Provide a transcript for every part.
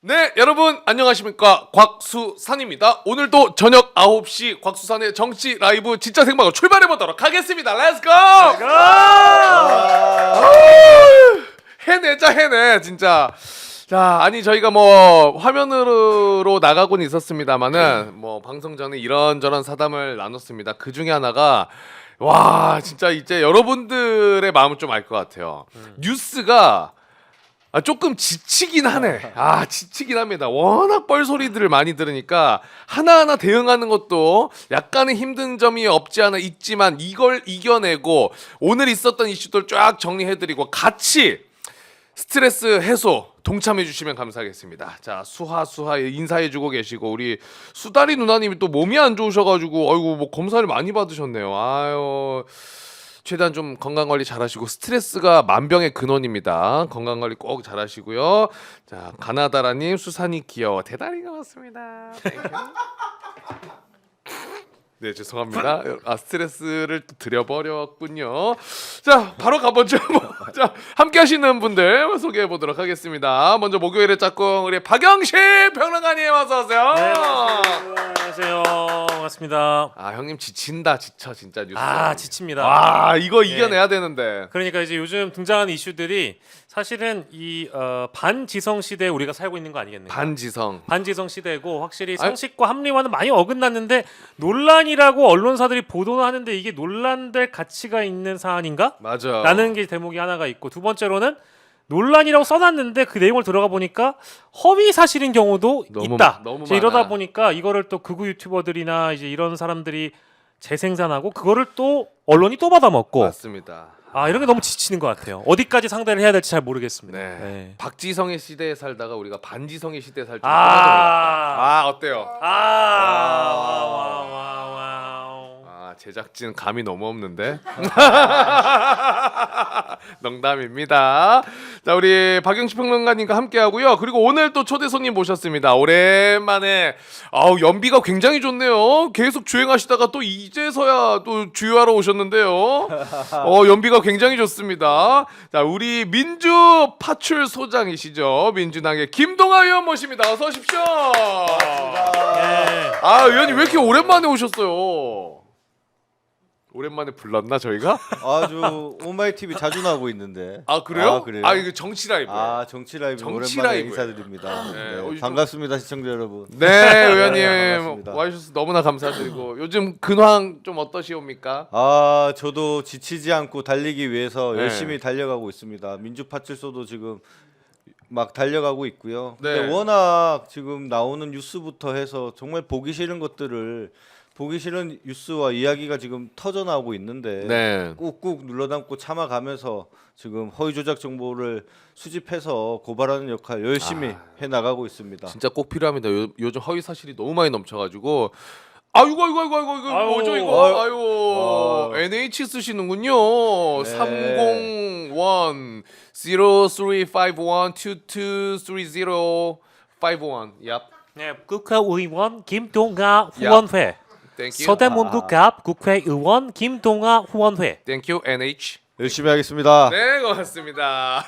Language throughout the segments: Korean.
네, 여러분 안녕하십니까? 곽수산입니다. 오늘도 저녁 9시 곽수산의 정치 라이브 진짜 생방을 출발해 보도록 하겠습니다. 렛츠고! 해내 진짜. 자, 아니 저희가 뭐 화면으로 나가곤 있었습니다만은 뭐 방송 전에 이런저런 사담을 나눴습니다. 그 중에 하나가 와 진짜 이제 여러분들의 마음을 좀 알 것 같아요. 뉴스가 조금 지치긴 하네. 지치긴 합니다. 워낙 뻘소리들을 많이 들으니까 하나하나 대응하는 것도 약간의 힘든 점이 없지 않아 있지만 이걸 이겨내고 오늘 있었던 이슈들 쫙 정리해드리고 같이 스트레스 해소 동참해 주시면 감사하겠습니다. 자, 수하 인사해주고 계시고 우리 수다리 누나님이 또 몸이 안 좋으셔가지고 아이고 뭐 검사를 많이 받으셨네요. 아유. 최대한 좀 건강관리 잘하시고 스트레스가 만병의 근원입니다. 건강관리 꼭 잘하시고요. 자, 가나다라님 수산이 귀여워 대단히 고맙습니다. 네, 죄송합니다. 스트레스를 또 드려버렸군요. 자, 바로 가보죠. 자, 함께 하시는 분들 소개해 보도록 하겠습니다. 먼저 목요일에 짝꿍 우리 박영실 평론가님 어서 오세요. 네, 안녕하세요. 반갑습니다. 형님 지쳐 진짜 뉴스. 지칩니다. 이거 이겨내야 되는데. 그러니까 이제 요즘 등장하는 이슈들이 사실은 이 반지성 시대에 우리가 살고 있는 거 아니겠는가? 반지성 시대고 확실히 상식과 합리와는 많이 어긋났는데 논란이라고 언론사들이 보도는 하는데 이게 논란될 가치가 있는 사안인가? 맞아. 라는 게 대목이 하나가 있고 두 번째로는 논란이라고 써놨는데 그 내용을 들어가 보니까 허위 사실인 경우도 있다. 너무 이러다 많아. 보니까 이거를 또 극우 유튜버들이나 이제 이런 사람들이 재생산하고 그거를 또 언론이 또 받아먹고 맞습니다. 이런 게 너무 지치는 것 같아요. 어디까지 상대를 해야 될지 잘 모르겠습니다. 네. 박지성의 시대에 살다가 우리가 반지성의 시대에 살줄 어때요? 제작진 감이 너무 없는데. 농담입니다. 자, 우리 박영식 평론가님과 함께 하고요. 그리고 오늘 또 초대 손님 모셨습니다. 오랜만에 연비가 굉장히 좋네요. 계속 주행하시다가 또 이제서야 또 주유하러 오셨는데요. 연비가 굉장히 좋습니다. 자, 우리 민주 파출 소장이시죠. 민주당의 김동아 의원 모십니다. 어서 오십시오. 의원님 왜 이렇게 오랜만에 오셨어요? 오랜만에 불렀나 저희가? 아주 오마이 TV 자주 나오고 있는데. 그래요? 그래요? 이거 정치 라이브. 정치 라이브 정치 오랜만에 라이브예요. 인사드립니다. 네. 반갑습니다 시청자 여러분. 네, 의원님 반갑습니다. 와주셔서 너무나 감사드리고 요즘 근황 좀 어떠시옵니까? 저도 지치지 않고 달리기 위해서 네. 열심히 달려가고 있습니다. 민주파출소도 지금 막 달려가고 있고요. 네. 근데 워낙 지금 나오는 뉴스부터 해서 정말 보기 싫은 뉴스와 이야기가 지금 터져 나오고 있는데 네. 꾹꾹 눌러담고 참아가면서 지금 허위 조작 정보를 수집해서 고발하는 역할 열심히 해 나가고 있습니다. 진짜 꼭 필요합니다. 요즘 허위 사실이 너무 많이 넘쳐가지고. 이거 뭐죠 이거? NH 쓰시는군요. 네. 301 0351 2230 51. Yep. 네, 국회의원 김동아 후원회. Thank you. 서대문구갑 국회의원 김동아 후원회. Thank you NH. 열심히 하겠습니다. 네, 고맙습니다.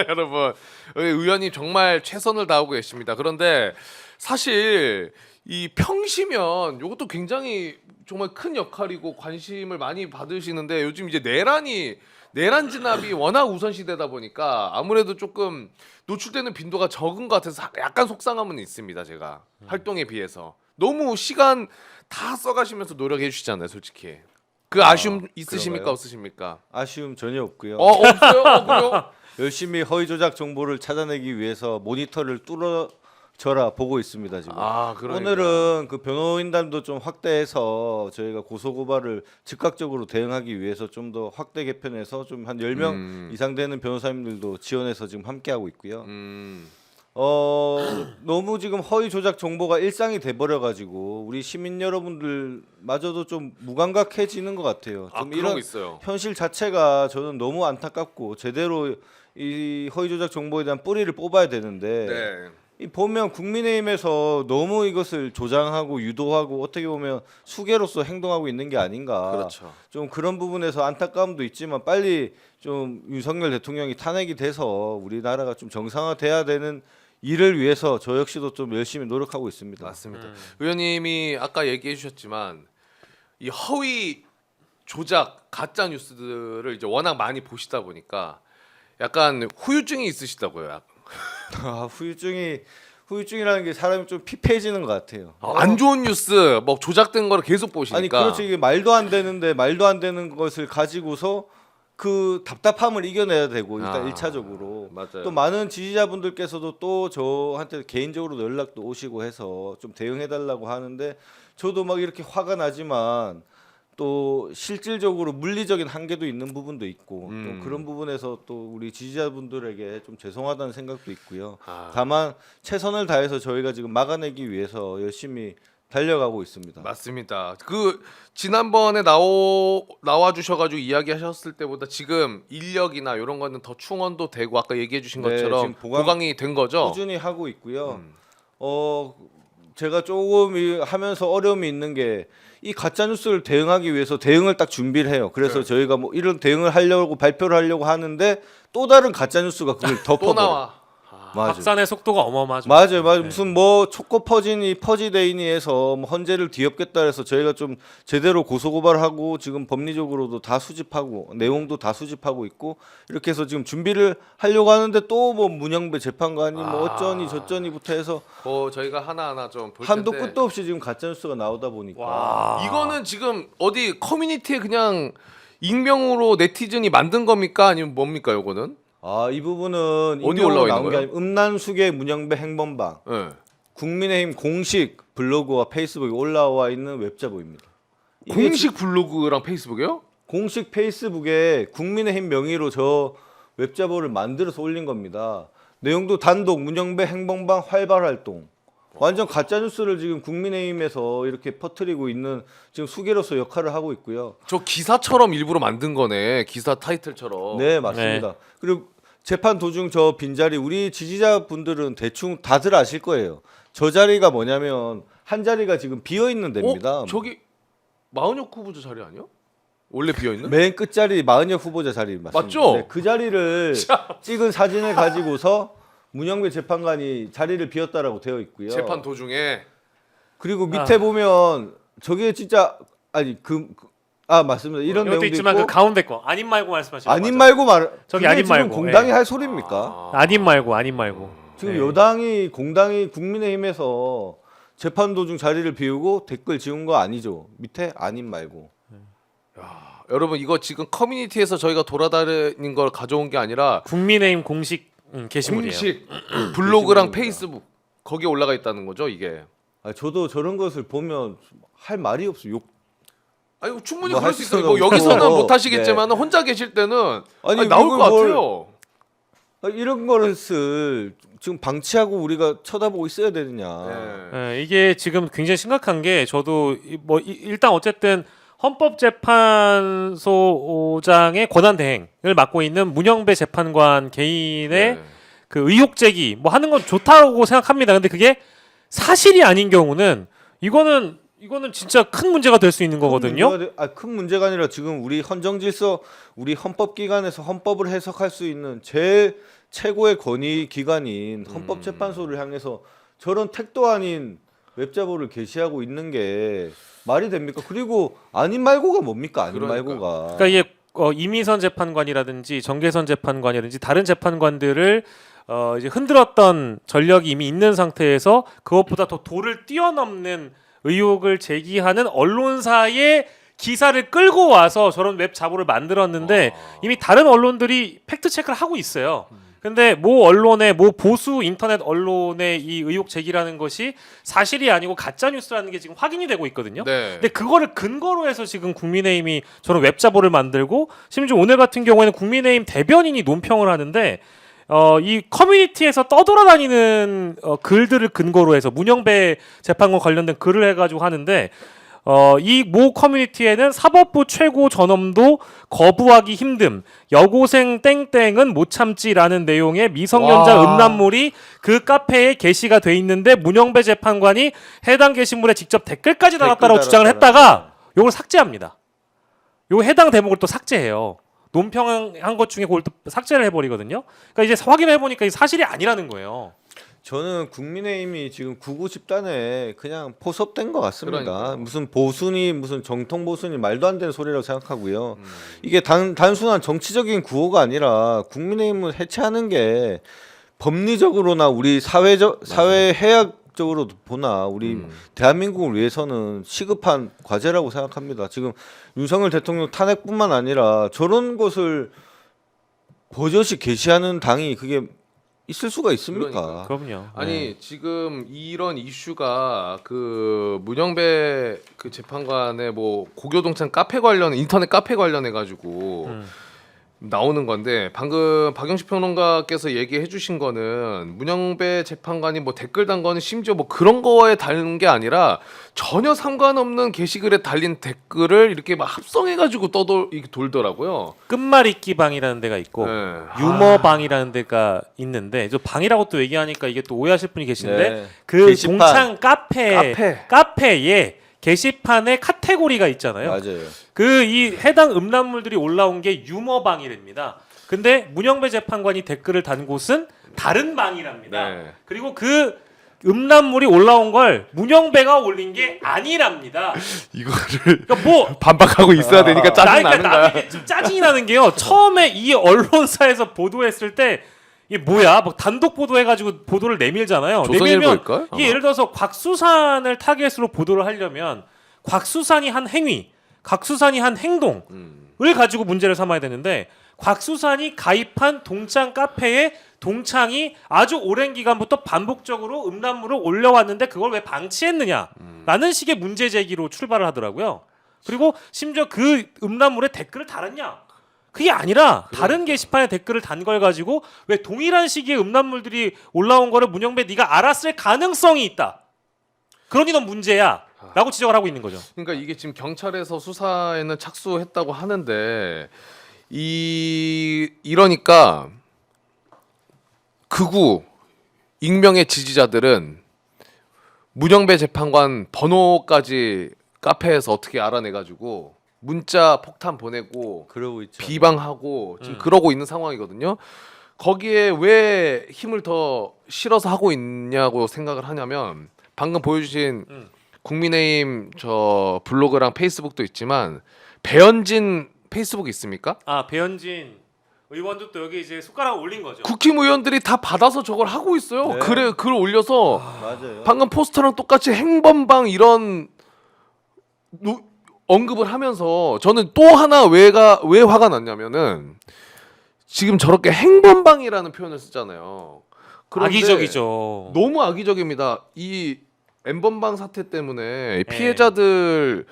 여러분, 의원님 정말 최선을 다하고 계십니다. 그런데 사실 이 평시면 이것도 굉장히 정말 큰 역할이고 관심을 많이 받으시는데 요즘 이제 내란 진압이 워낙 우선시되다 보니까 아무래도 조금 노출되는 빈도가 적은 것 같아서 약간 속상함은 있습니다. 제가 활동에 비해서 너무 시간 다 써가시면서 노력해 주시잖아요, 솔직히. 그 아쉬움 있으십니까, 그런가요? 없으십니까? 아쉬움 전혀 없고요. 없어요? 그래요? 열심히 허위 조작 정보를 찾아내기 위해서 모니터를 뚫어져라 보고 있습니다 지금. 그러니까. 오늘은 그 변호인단도 좀 확대해서 저희가 고소고발을 즉각적으로 대응하기 위해서 좀 더 확대 개편해서 좀 한 10명 이상 되는 변호사님들도 지원해서 지금 함께 하고 있고요. 너무 지금 허위 조작 정보가 일상이 돼버려 가지고 우리 시민 여러분들마저도 좀 무감각해지는 것 같아요. 좀 그런 거 있어요. 현실 자체가 저는 너무 안타깝고 제대로 이 허위 조작 정보에 대한 뿌리를 뽑아야 되는데 네. 이 보면 국민의힘에서 너무 이것을 조장하고 유도하고 어떻게 보면 수괴로서 행동하고 있는 게 아닌가. 그렇죠. 좀 그런 부분에서 안타까움도 있지만 빨리 좀 윤석열 대통령이 탄핵이 돼서 우리나라가 좀 정상화돼야 되는 일을 위해서 저 역시도 좀 열심히 노력하고 있습니다. 맞습니다. 의원님이 아까 얘기해 주셨지만 이 허위 조작 가짜 뉴스들을 이제 워낙 많이 보시다 보니까 약간 후유증이 있으시다고요. 후유증이라는 게 사람이 좀 피폐해지는 것 같아요. 안 좋은 뉴스, 뭐 조작된 거를 계속 보시니까. 아니 그렇지 이게 말도 안 되는 것을 가지고서 그 답답함을 이겨내야 되고 일단 1차적으로 맞아요. 또 많은 지지자분들께서도 또 저한테 개인적으로도 연락도 오시고 해서 좀 대응해 달라고 하는데 저도 막 이렇게 화가 나지만 또 실질적으로 물리적인 한계도 있는 부분도 있고 또 그런 부분에서 또 우리 지지자분들에게 좀 죄송하다는 생각도 있고요. 다만 최선을 다해서 저희가 지금 막아내기 위해서 열심히 달려가고 있습니다. 맞습니다. 그 지난번에 나와 주셔가지고 이야기하셨을 때보다 지금 인력이나 이런 거는 더 충원도 되고 아까 얘기해주신 네, 것처럼 지금 보강이 된 거죠. 꾸준히 하고 있고요. 제가 조금 하면서 어려움이 있는 게 이 가짜 뉴스를 대응하기 위해서 대응을 딱 준비를 해요. 그래서 네. 저희가 뭐 이런 대응을 하려고 발표를 하려고 하는데 또 다른 가짜 뉴스가 그걸 또 덮어버려. 나와. 맞아요. 확산의 속도가 어마어마하죠. 맞아요. 네. 무슨 뭐 초코 퍼지데이니에서 뭐 헌재를 뒤엎겠다 해서 저희가 좀 제대로 고소고발하고 지금 법리적으로도 다 수집하고 내용도 다 수집하고 있고 이렇게 해서 지금 준비를 하려고 하는데 또 뭐 문영배 재판관이 뭐 어쩌니 저쩌니부터 해서 저희가 하나하나 좀 볼 한도 텐데. 끝도 없이 지금 가짜 뉴스가 나오다 보니까 와. 이거는 지금 어디 커뮤니티에 그냥 익명으로 네티즌이 만든 겁니까 아니면 뭡니까 요거는? 이 부분은 어디 익명으로 올라와 있는 나온 게 거예요? 아니고 음란수계 문영배 행범방 네. 국민의힘 공식 블로그와 페이스북에 올라와 있는 웹자보입니다. 이게 공식 블로그랑 페이스북이요? 공식 페이스북에 국민의힘 명의로 저 웹자보를 만들어서 올린 겁니다. 내용도 단독 문영배 행범방 활발 활동. 완전 가짜 뉴스를 지금 국민의힘에서 이렇게 퍼뜨리고 있는 지금 수괴로서 역할을 하고 있고요. 저 기사처럼 일부러 만든 거네. 기사 타이틀처럼. 네, 맞습니다. 그리고 재판 도중 저 빈자리 우리 지지자분들은 대충 다들 아실 거예요. 저 자리가 뭐냐면 한 자리가 지금 비어 있는 데입니다. 저기 마은혁 후보자 자리 아니야? 원래 비어 있는? 맨 끝자리 마은혁 후보자 자리 맞습니다. 맞죠? 네, 그 자리를 찍은 사진을 가지고서 문영배 재판관이 자리를 비웠다라고 되어 있고요. 재판 도중에 그리고 밑에 보면 저게 진짜 아니 맞습니다. 이런 이것도 내용도 있지만 있고 그 가운데 거 아님 말고 말씀하시는 아님 거죠? 말고 말 저기 그게 아님 지금 말고, 공당이 예. 할 소리입니까? 아님 말고 지금 네. 공당이 국민의힘에서 재판 도중 자리를 비우고 댓글 지운 거 아니죠? 밑에 아님 말고. 여러분 이거 지금 커뮤니티에서 저희가 돌아다니는 걸 가져온 게 아니라 국민의힘 공식 게시물이에요. 공식 블로그랑 게시물입니다. 페이스북 거기에 올라가 있다는 거죠 이게. 저도 저런 것을 보면 할 말이 없어요. 아니 충분히 뭐 그럴 할 수 있어요. 수는 뭐 없고. 여기서는 못 하시겠지만 혼자 계실 때는 아니, 나올 것 같아요. 이런 것을 지금 방치하고 우리가 쳐다보고 있어야 되느냐. 네. 이게 지금 굉장히 심각한 게 저도 일단 어쨌든 헌법재판소장의 권한 대행을 맡고 있는 문영배 재판관 개인의 네. 그 의혹 제기 뭐 하는 건 좋다고 생각합니다. 근데 그게 사실이 아닌 경우는 이거는 진짜 큰 문제가 될 수 있는 거거든요. 큰 문제가 아니라 지금 우리 헌정질서, 우리 헌법기관에서 헌법을 해석할 수 있는 제일 최고의 권위 기관인 헌법재판소를 향해서 저런 택도 아닌 웹자보를 게시하고 있는 게 말이 됩니까? 그리고 아닌 말고가 뭡니까? 아닌 그러니까. 말고가. 그러니까 이게 이미선 재판관이라든지 정계선 재판관이라든지 다른 재판관들을 이제 흔들었던 전력이 이미 있는 상태에서 그것보다 더 도를 뛰어넘는 의혹을 제기하는 언론사의 기사를 끌고 와서 저런 웹 자보를 만들었는데 이미 다른 언론들이 팩트 체크를 하고 있어요. 근데 모 언론의 모 보수 인터넷 언론의 이 의혹 제기라는 것이 사실이 아니고 가짜 뉴스라는 게 지금 확인이 되고 있거든요. 네. 근데 그거를 근거로 해서 지금 국민의힘이 저런 웹 자보를 만들고 심지어 오늘 같은 경우에는 국민의힘 대변인이 논평을 하는데 이 커뮤니티에서 떠돌아다니는 글들을 근거로 해서 문영배 재판관 관련된 글을 해가지고 하는데 이 모 커뮤니티에는 사법부 최고 전엄도 거부하기 힘듦 여고생 땡땡은 못 참지라는 내용의 미성년자 와. 음란물이 그 카페에 게시가 돼 있는데 문영배 재판관이 해당 게시물에 직접 댓글까지 달았다고 주장을 했다가 요걸 삭제합니다. 요 해당 대목을 또 삭제해요. 논평한 것 중에 그걸 또 삭제를 해버리거든요. 그러니까 이제 확인해 보니까 이 사실이 아니라는 거예요. 저는 국민의힘이 지금 구구 집단에 그냥 포섭된 것 같습니다. 그러니까요. 무슨 보수니 무슨 정통 보수니 말도 안 되는 소리라고 생각하고요. 이게 단순한 정치적인 구호가 아니라 국민의힘을 해체하는 게 법리적으로나 우리 사회 해학적으로 보나 우리 대한민국을 위해서는 시급한 과제라고 생각합니다. 지금 윤석열 대통령 탄핵뿐만 아니라 저런 것을 버젓이 게시하는 당이 그게 있을 수가 있습니까? 그러니까요. 그럼요. 아니 지금 이런 이슈가 그 문영배 그 재판관의 뭐 고교동창 카페 관련 인터넷 카페 관련해 가지고 나오는 건데 방금 박영식 평론가께서 얘기해 주신 거는 문영배 재판관이 뭐 댓글 단 거는 심지어 뭐 그런 거에 달린 게 아니라 전혀 상관없는 게시글에 달린 댓글을 이렇게 막 합성해 가지고 이렇게 돌더라고요. 끝말잇기 방이라는 데가 있고 네. 유머 방이라는 데가 있는데 저 방이라고 또 얘기하니까 이게 또 오해하실 분이 계신데 네. 그 게시판. 동창 카페에 게시판에 카테고리가 있잖아요. 맞아요. 그 이 해당 음란물들이 올라온 게 유머 방이랍니다. 근데 문영배 재판관이 댓글을 단 곳은 다른 방이랍니다. 네. 그리고 그 음란물이 올라온 걸 문영배가 올린 게 아니랍니다. 이거를 그러니까 뭐 반박하고 있어야 되니까 짜증 나는 나도 거야. 이게 좀 짜증이 나는 게요. 처음에 이 언론사에서 보도했을 때 이게 뭐야? 막 단독 보도해가지고 보도를 내밀잖아요. 내밀면 조선일보일걸? 이게 예를 들어서 곽수산을 타겟으로 보도를 하려면 곽수산이 한 행위, 곽수산이 한 행동을 가지고 문제를 삼아야 되는데 곽수산이 가입한 동창 카페에 동창이 아주 오랜 기간부터 반복적으로 음란물을 올려왔는데 그걸 왜 방치했느냐라는 식의 문제 제기로 출발을 하더라고요. 그리고 심지어 그 음란물에 댓글을 달았냐? 그게 아니라 다른 게시판에 댓글을 단 걸 가지고 왜 동일한 시기에 음란물들이 올라온 거를 문영배 네가 알았을 가능성이 있다. 그러니 넌 문제야. 라고 지적을 하고 있는 거죠. 그러니까 이게 지금 경찰에서 수사에는 착수했다고 하는데 이러니까 극우 익명의 지지자들은 문영배 재판관 번호까지 카페에서 어떻게 알아내가지고 문자 폭탄 보내고 그러고 있죠. 비방하고 지금 그러고 있는 상황이거든요. 거기에 왜 힘을 더 실어서 하고 있냐고 생각을 하냐면 방금 보여주신 국민의힘 저 블로그랑 페이스북도 있지만 배현진 페이스북 있습니까? 아 배현진 의원도 또 여기 이제 손가락 올린 거죠. 국힘의원들이 다 받아서 저걸 하고 있어요. 네. 글 올려서 맞아요. 방금 포스터랑 똑같이 행범방 이런 언급을 하면서 저는 또 하나 왜 화가 났냐면은 지금 저렇게 행범방이라는 표현을 쓰잖아요. 그런데 악의적이죠. 너무 악의적입니다. 이 엠번방 사태 때문에 피해자들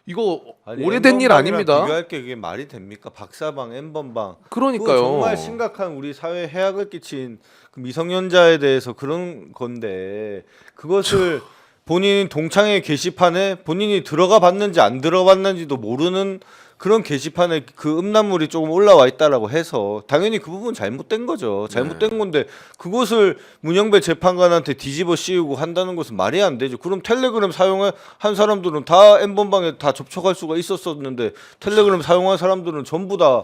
이거 오래된 일 N번방이랑 아닙니다. 비교할 게 그게 말이 됩니까? 박사방, N번방. 그러니까요. 그거 정말 심각한 우리 사회에 해악을 끼친 그 미성년자에 대해서 그런 건데 그것을 본인 동창회 게시판에 본인이 들어가 봤는지 안 들어봤는지도 모르는 그런 게시판에 그 음란물이 조금 올라와 있다라고 해서 당연히 그 부분 잘못된 거죠. 잘못된 건데 그것을 문영배 재판관한테 뒤집어 씌우고 한다는 것은 말이 안 되죠. 그럼 텔레그램 사용한 사람들은 다 N번방에 다 접촉할 수가 있었었는데 텔레그램 사용한 사람들은 전부 다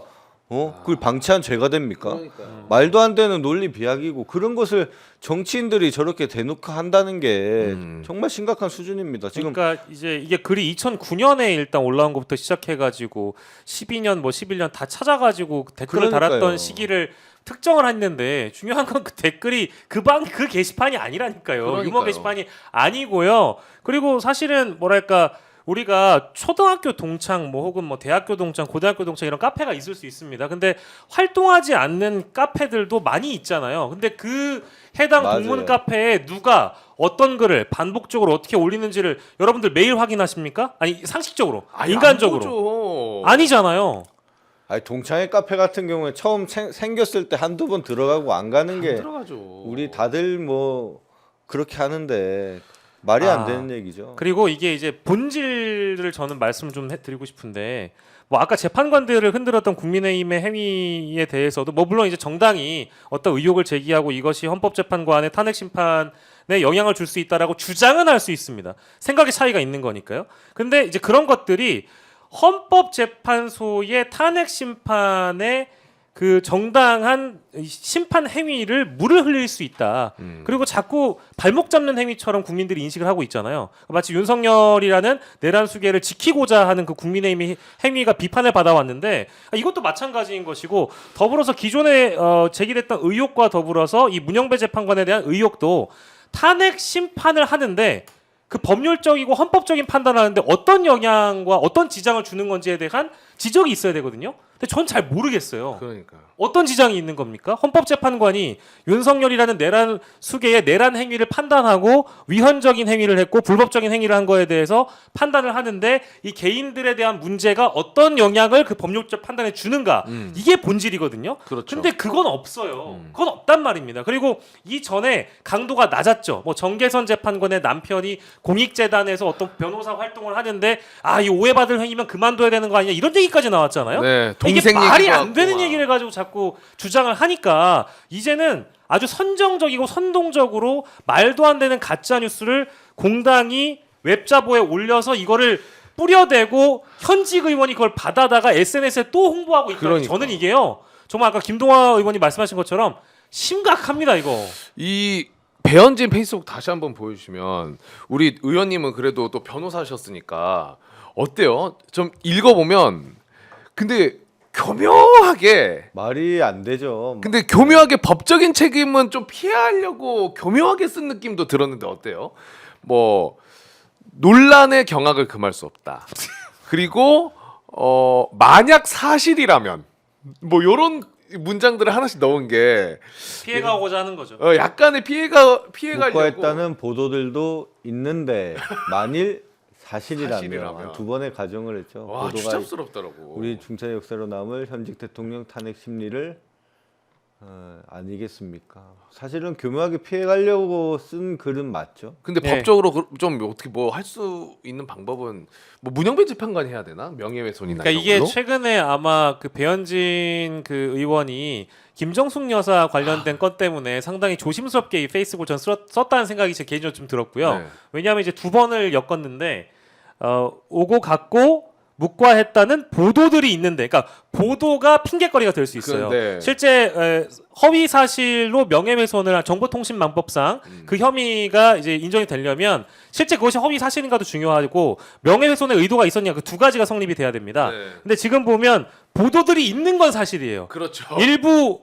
그걸 방치한 죄가 됩니까? 그러니까요. 말도 안 되는 논리 비약이고 그런 것을 정치인들이 저렇게 대놓고 한다는 게 정말 심각한 수준입니다. 지금 그러니까 이제 이게 글이 2009년에 일단 올라온 것부터 시작해가지고 12년 뭐 11년 다 찾아가지고 댓글을 그러니까요. 달았던 시기를 특정을 했는데 중요한 건 그 댓글이 그 게시판이 아니라니까요. 그러니까요. 유머 게시판이 아니고요. 그리고 사실은 뭐랄까 우리가 초등학교 동창 뭐 혹은 뭐 대학교 동창, 고등학교 동창 이런 카페가 있을 수 있습니다. 근데 활동하지 않는 카페들도 많이 있잖아요. 근데 그 해당 맞아요. 동문 카페에 누가 어떤 글을 반복적으로 어떻게 올리는지를 여러분들 매일 확인하십니까? 아니 상식적으로, 인간적으로 아니잖아요. 아니 동창회 카페 같은 경우에 처음 생겼을 때 한두 번 들어가고 안 가는 게 들어가죠. 우리 다들 뭐 그렇게 하는데 말이 안 되는 얘기죠. 그리고 이게 이제 본질을 저는 말씀을 좀 해드리고 싶은데 뭐 아까 재판관들을 흔들었던 국민의힘의 행위에 대해서도 뭐 물론 이제 정당이 어떤 의혹을 제기하고 이것이 헌법재판관의 탄핵 심판에 영향을 줄 수 있다라고 주장은 할 수 있습니다. 생각의 차이가 있는 거니까요. 근데 이제 그런 것들이 헌법재판소의 탄핵 심판에 그 정당한 심판 행위를 물을 흘릴 수 있다. 그리고 자꾸 발목 잡는 행위처럼 국민들이 인식을 하고 있잖아요. 마치 윤석열이라는 내란 수계를 지키고자 하는 그 국민의힘의 행위가 비판을 받아왔는데 이것도 마찬가지인 것이고 더불어서 기존에 제기됐던 의혹과 더불어서 이 문영배 재판관에 대한 의혹도 탄핵 심판을 하는데 그 법률적이고 헌법적인 판단을 하는데 어떤 영향과 어떤 지장을 주는 건지에 대한 지적이 있어야 되거든요. 근데 전 잘 모르겠어요. 그러니까요. 어떤 지장이 있는 겁니까? 헌법재판관이 윤석열이라는 내란 수계의 내란 행위를 판단하고 위헌적인 행위를 했고 불법적인 행위를 한 거에 대해서 판단을 하는데 이 개인들에 대한 문제가 어떤 영향을 그 법률적 판단에 주는가 이게 본질이거든요. 그렇죠. 근데 그건 없어요. 그건 없단 말입니다. 그리고 이전에 강도가 낮았죠. 뭐 정계선 재판관의 남편이 공익재단에서 어떤 변호사 활동을 하는데 이 오해받을 행위면 그만둬야 되는 거 아니냐 이런 얘기까지 나왔잖아요. 네, 이게 동생 말이 얘기도 안 되는 하고 얘기를 가지고 자꾸 주장을 하니까 이제는 아주 선정적이고 선동적으로 말도 안 되는 가짜 뉴스를 공당이 웹자보에 올려서 이거를 뿌려대고 현직 의원이 그걸 받아다가 SNS에 또 홍보하고 있다. 그러니까. 저는 이게요. 정말 아까 김동화 의원이 말씀하신 것처럼 심각합니다, 이거. 이 배현진 페이스북 다시 한번 보여주시면 우리 의원님은 그래도 또 변호사셨으니까 어때요? 좀 읽어보면 근데 교묘하게 말이 안 되죠. 근데 교묘하게 법적인 책임은 좀 피하려고 교묘하게 쓴 느낌도 들었는데 어때요? 뭐 논란의 경악을 금할 수 없다. 그리고 만약 사실이라면 뭐 요런 문장들을 하나씩 넣은 게 피해가고자 하는 거죠. 약간의 피해가려고 묵과했다는 보도들도 있는데 만일 사실이라면 사실이라면. 두 번의 가정을 했죠. 와 보도가 추잡스럽더라고. 우리 중차 역사로 남을 현직 대통령 탄핵 심리를 아니겠습니까? 사실은 교묘하게 피해가려고 쓴 글은 맞죠. 근데 네. 법적으로 좀 어떻게 뭐 할 수 있는 방법은 뭐 문영배 재판관이 해야 되나? 명예훼손이나 그러니까 이런 이게 걸로? 최근에 아마 그 배현진 그 의원이 김정숙 여사 관련된 건 때문에 상당히 조심스럽게 이 페이스북을 전 썼다는 생각이 제 개인적으로 좀 들었고요. 네. 왜냐하면 이제 두 번을 엮었는데 오고 갔고 묵과했다는 보도들이 있는데, 그러니까 보도가 핑계거리가 될 수 있어요. 네. 실제 허위 사실로 명예훼손을 정보통신망법상 그 혐의가 이제 인정이 되려면 실제 그것이 허위 사실인가도 중요하고 명예훼손의 의도가 있었냐 그 두 가지가 성립이 돼야 됩니다. 네. 근데 지금 보면 보도들이 있는 건 사실이에요. 그렇죠. 일부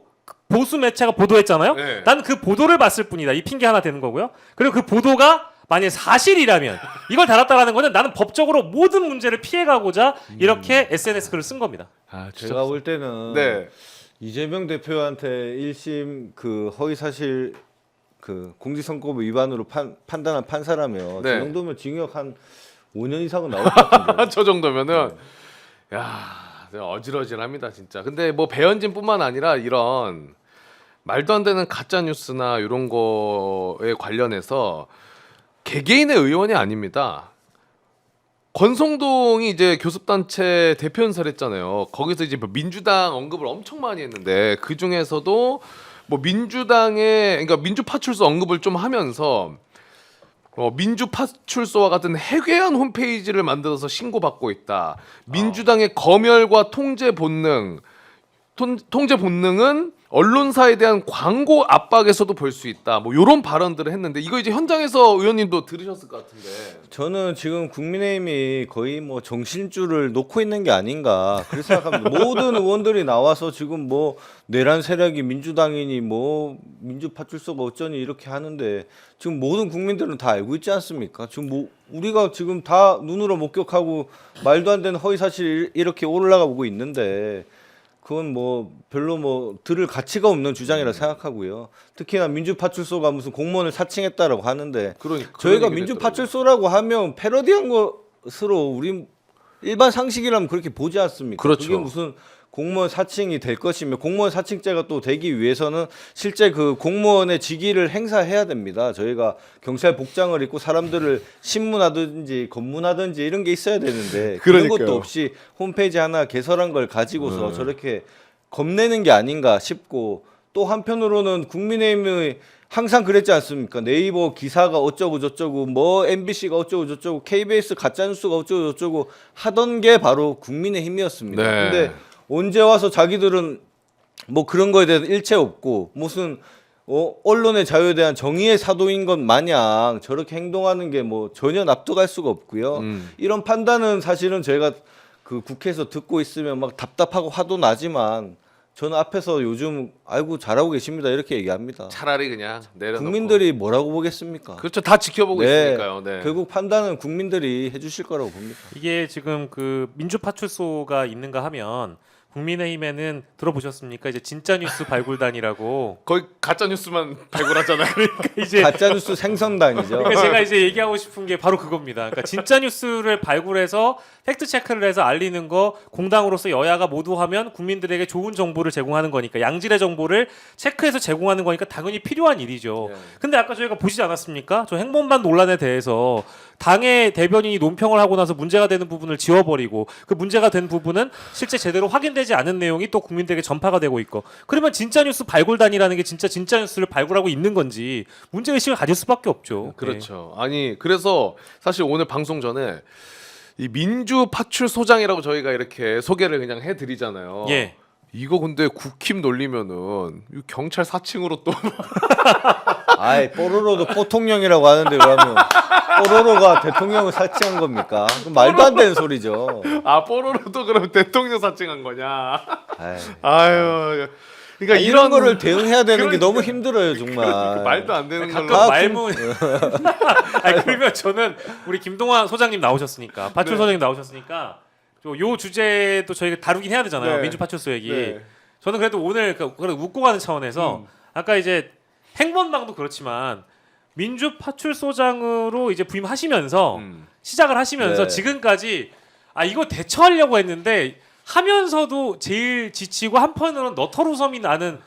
보수 매체가 보도했잖아요. 네. 난 그 보도를 봤을 뿐이다. 이 핑계 하나 되는 거고요. 그리고 그 보도가 만약 사실이라면 이걸 달았다라는 거는 나는 법적으로 모든 문제를 피해가고자 이렇게 SNS 글을 쓴 겁니다. 제가 볼 때는 네. 이재명 대표한테 1심 그 허위 사실 그 공직선거법 위반으로 판단한 판사라면 네. 저 정도면 징역 한 5년 이상은 나올 것 같은데. 저 정도면은 야 어지러지합니다 진짜. 근데 뭐 배현진뿐만 아니라 이런 말도 안 되는 가짜 뉴스나 이런 거에 관련해서 개개인의 의원이 아닙니다. 권성동이 이제 교섭단체 대표 연설을 했잖아요. 거기서 이제 뭐 민주당 언급을 엄청 많이 했는데 그 중에서도 뭐 민주당의 그러니까 민주파출소 언급을 좀 하면서 민주파출소와 같은 해괴한 홈페이지를 만들어서 신고받고 있다. 민주당의 검열과 통제 본능은 언론사에 대한 광고 압박에서도 볼 수 있다. 뭐 이런 발언들을 했는데 이거 이제 현장에서 의원님도 들으셨을 것 같은데. 저는 지금 국민의힘이 거의 뭐 정신줄을 놓고 있는 게 아닌가 그렇게 생각합니다. 모든 의원들이 나와서 지금 뭐 내란 세력이 민주당이니 뭐 민주파출소가 어쩌니 이렇게 하는데 지금 모든 국민들은 다 알고 있지 않습니까? 지금 뭐 우리가 지금 다 눈으로 목격하고 말도 안 되는 허위 사실 이렇게 올라가 보고 있는데 그건 뭐 별로 뭐 들을 가치가 없는 주장이라 생각하고요. 특히나 민주파출소가 무슨 공무원을 사칭했다라고 하는데 그러니까 저희가 민주파출소라고 하면 패러디한 것으로 우리 일반 상식이라면 그렇게 보지 않습니까? 그렇죠. 그게 무슨 공무원 사칭이 될 것이며 공무원 사칭죄가 또 되기 위해서는 실제 그 공무원의 직위를 행사해야 됩니다. 저희가 경찰 복장을 입고 사람들을 신문하든지 검문하든지 이런 게 있어야 되는데 그런 그러니까요. 것도 없이 홈페이지 하나 개설한 걸 가지고서 저렇게 겁내는 게 아닌가 싶고 또 한편으로는 국민의힘의 항상 그랬지 않습니까? 네이버 기사가 어쩌고 저쩌고 뭐 MBC가 어쩌고 저쩌고 KBS 가짜뉴스가 어쩌고 저쩌고 하던 게 바로 국민의힘이었습니다. 네. 근데 언제 와서 자기들은 뭐 그런 거에 대해서 일체 없고 무슨 언론의 자유에 대한 정의의 사도인 것 마냥 저렇게 행동하는 게 뭐 전혀 납득할 수가 없고요. 이런 판단은 사실은 저희가 그 국회에서 듣고 있으면 막 답답하고 화도 나지만 저는 앞에서 요즘 아이고 잘하고 계십니다 이렇게 얘기합니다. 차라리 그냥 내려놓고. 국민들이 뭐라고 보겠습니까? 그렇죠. 다 지켜보고 있으니까요. 네. 결국 판단은 국민들이 해주실 거라고 봅니다. 이게 지금 그 민주파출소가 있는가 하면 국민의힘에는 들어보셨습니까? 이제 진짜 뉴스 발굴단이라고. 거의 가짜 뉴스만 발굴하잖아요. 이제 가짜뉴스 생성단이죠. 그러니까 제가 이제 얘기하고 싶은 게 바로 그겁니다. 그러니까 진짜 뉴스를 발굴해서 팩트 체크를 해서 알리는 거 공당으로서 여야가 모두 하면 국민들에게 좋은 정보를 제공하는 거니까 양질의 정보를 체크해서 제공하는 거니까 당연히 필요한 일이죠. 네. 근데 아까 저희가 보시지 않았습니까? 저 행본반 논란에 대해서 당의 대변인이 논평을 하고 나서 문제가 되는 부분을 지워버리고 그 문제가 된 부분은 실제 제대로 확인되지 않은 내용이 또 국민들에게 전파가 되고 있고 그러면 진짜 뉴스 발굴단이라는 게 진짜 뉴스를 발굴하고 있는 건지 문제의식을 가질 수밖에 없죠. 그렇죠. 아니 그래서 사실 오늘 방송 전에 이 민주파출소장이라고 저희가 이렇게 소개를 그냥 해드리잖아요. 예. 이거 근데 국힘 놀리면은 이 경찰 4층으로 또 아이 뽀로로도 포통령이라고 하는데 그러면 뽀로로가 대통령을 사칭한 겁니까? 그럼 말도 안 되는 소리죠. 아 뽀로로도 그럼 대통령 사칭한 거냐? 아이. 아유. 그러니까 이런 거를 대응해야 되는 게 그러니까 너무 힘들어요 정말. 말도 안 되는 가끔 걸로. 말문. 아니 그러면 저는 우리 김동완 소장님 나오셨으니까 파출 소장님 나오셨으니까 요 주제도 저희가 다루긴 해야 되잖아요. 네. 민주파출소 얘기. 네. 저는 그래도 오늘 그래도 웃고 가는 차원에서 아까 이제 행본방도 그렇지만 민주파출소장으로 이제 부임하시면서 시작을 하시면서 네. 지금까지 아 이거 대처하려고 했는데 하면서도 제일 지치고 한편으로는 너털웃음이 나는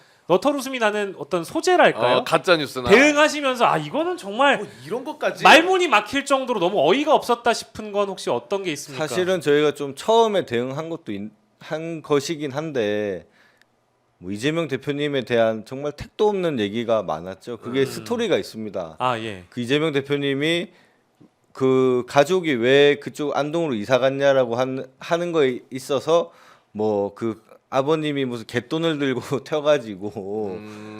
어떤 소재랄까요? 가짜 뉴스나 대응하시면서 아 이거는 정말 이런 것까지 말문이 막힐 정도로 너무 어이가 없었다 싶은 건 혹시 어떤 게 있습니까? 사실은 저희가 좀 처음에 대응한 것도 한 것이긴 한데 뭐 이재명 대표님에 대한 정말 택도 없는 얘기가 많았죠. 그게 스토리가 있습니다. 아 예. 그 이재명 대표님이 그 가족이 왜 그쪽 안동으로 이사 갔냐라고 하는 거에 있어서 뭐 그 아버님이 무슨 갯돈을 들고 튀어가지고